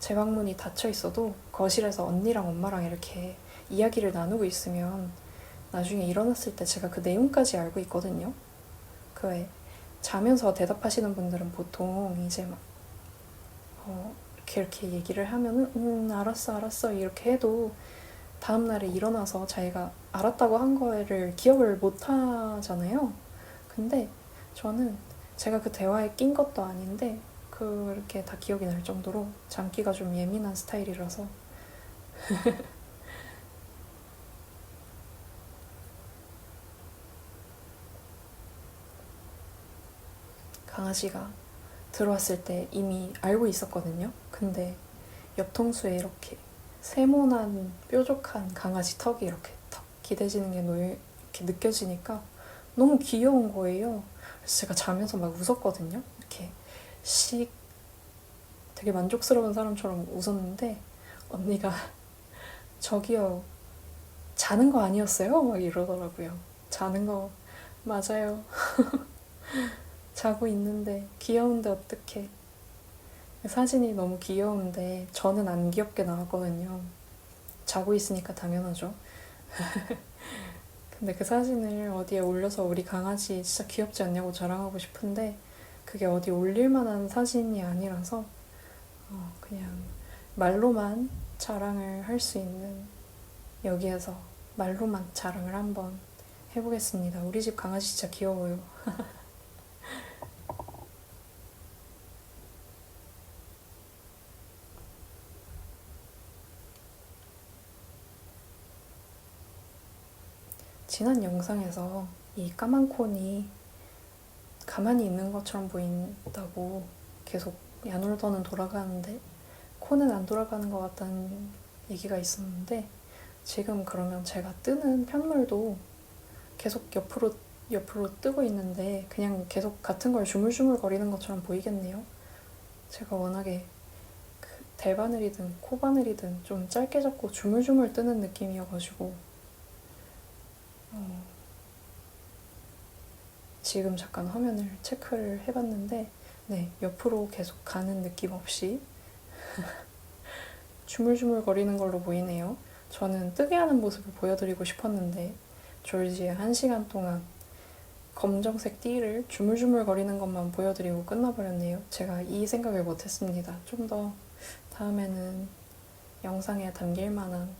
제 방문이 닫혀 있어도 거실에서 언니랑 엄마랑 이렇게 이야기를 나누고 있으면 나중에 일어났을 때 제가 그 내용까지 알고 있거든요. 그 왜 자면서 대답하시는 분들은 보통 이제 막 이렇게 얘기를 하면은 알았어 알았어 이렇게 해도 다음날에 일어나서 자기가 알았다고 한 거를 기억을 못 하잖아요. 근데 저는 제가 그 대화에 낀 것도 아닌데 그렇게 다 기억이 날 정도로 잠기가 좀 예민한 스타일이라서 강아지가 들어왔을 때 이미 알고 있었거든요. 근데 옆통수에 이렇게 세모난 뾰족한 강아지 턱이 이렇게 턱 기대지는 게 이렇게 느껴지니까 너무 귀여운 거예요. 그래서 제가 자면서 막 웃었거든요. 이렇게 씩 되게 만족스러운 사람처럼 웃었는데 언니가 저기요 자는 거 아니었어요? 막 이러더라고요. 자는 거 맞아요. 자고 있는데 귀여운데 어떡해. 사진이 너무 귀여운데 저는 안 귀엽게 나왔거든요. 자고 있으니까 당연하죠. 근데 그 사진을 어디에 올려서 우리 강아지 진짜 귀엽지 않냐고 자랑하고 싶은데 그게 어디 올릴 만한 사진이 아니라서 그냥 말로만 자랑을 할 수 있는 여기에서 말로만 자랑을 한번 해보겠습니다. 우리 집 강아지 진짜 귀여워요. 지난 영상에서 이 까만 콘이 가만히 있는 것처럼 보인다고 계속 야놀더는 돌아가는데 콘은 안 돌아가는 것 같다는 얘기가 있었는데 지금 그러면 제가 뜨는 편물도 계속 옆으로 뜨고 있는데 그냥 계속 같은 걸 주물주물 거리는 것처럼 보이겠네요. 제가 워낙에 그 대바늘이든 코바늘이든 좀 짧게 잡고 주물주물 뜨는 느낌이어가지고 지금 잠깐 화면을 체크를 해봤는데 네, 옆으로 계속 가는 느낌 없이 주물주물 거리는 걸로 보이네요. 저는 뜨게 하는 모습을 보여드리고 싶었는데 졸지에 1시간 동안 검정색 띠를 주물주물 거리는 것만 보여드리고 끝나버렸네요. 제가 이 생각을 못했습니다. 좀 더 다음에는 영상에 담길 만한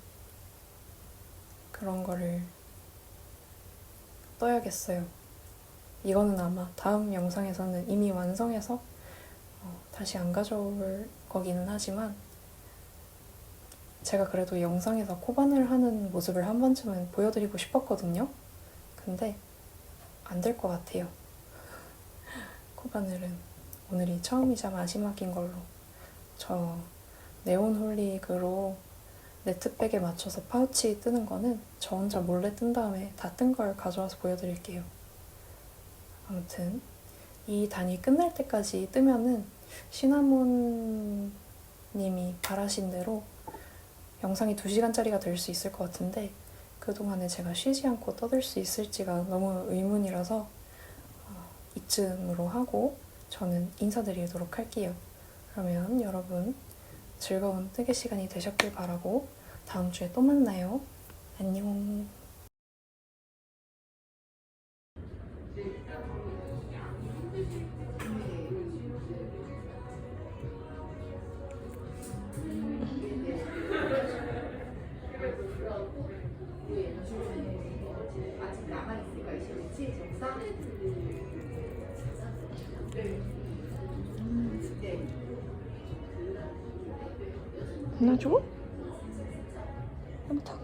그런 거를 떠야겠어요. 이거는 아마 다음 영상에서는 이미 완성해서 다시 안 가져올 거기는 하지만 제가 그래도 영상에서 코바늘 하는 모습을 한 번쯤은 보여드리고 싶었거든요. 근데 안 될 것 같아요. 코바늘은 오늘이 처음이자 마지막인 걸로 저 네온홀릭으로 네트백에 맞춰서 파우치 뜨는 거는 저 혼자 몰래 뜬 다음에 다 뜬 걸 가져와서 보여드릴게요. 아무튼 이 단이 끝날 때까지 뜨면은 시나몬 님이 바라신 대로 영상이 2시간짜리가 될 수 있을 것 같은데 그동안에 제가 쉬지 않고 떠들 수 있을지가 너무 의문이라서 이쯤으로 하고 저는 인사드리도록 할게요. 그러면 여러분 즐거운 뜨개 시간이 되셨길 바라고 다음 주에 또 만나요. 안녕. 하나 줘? 한번 더.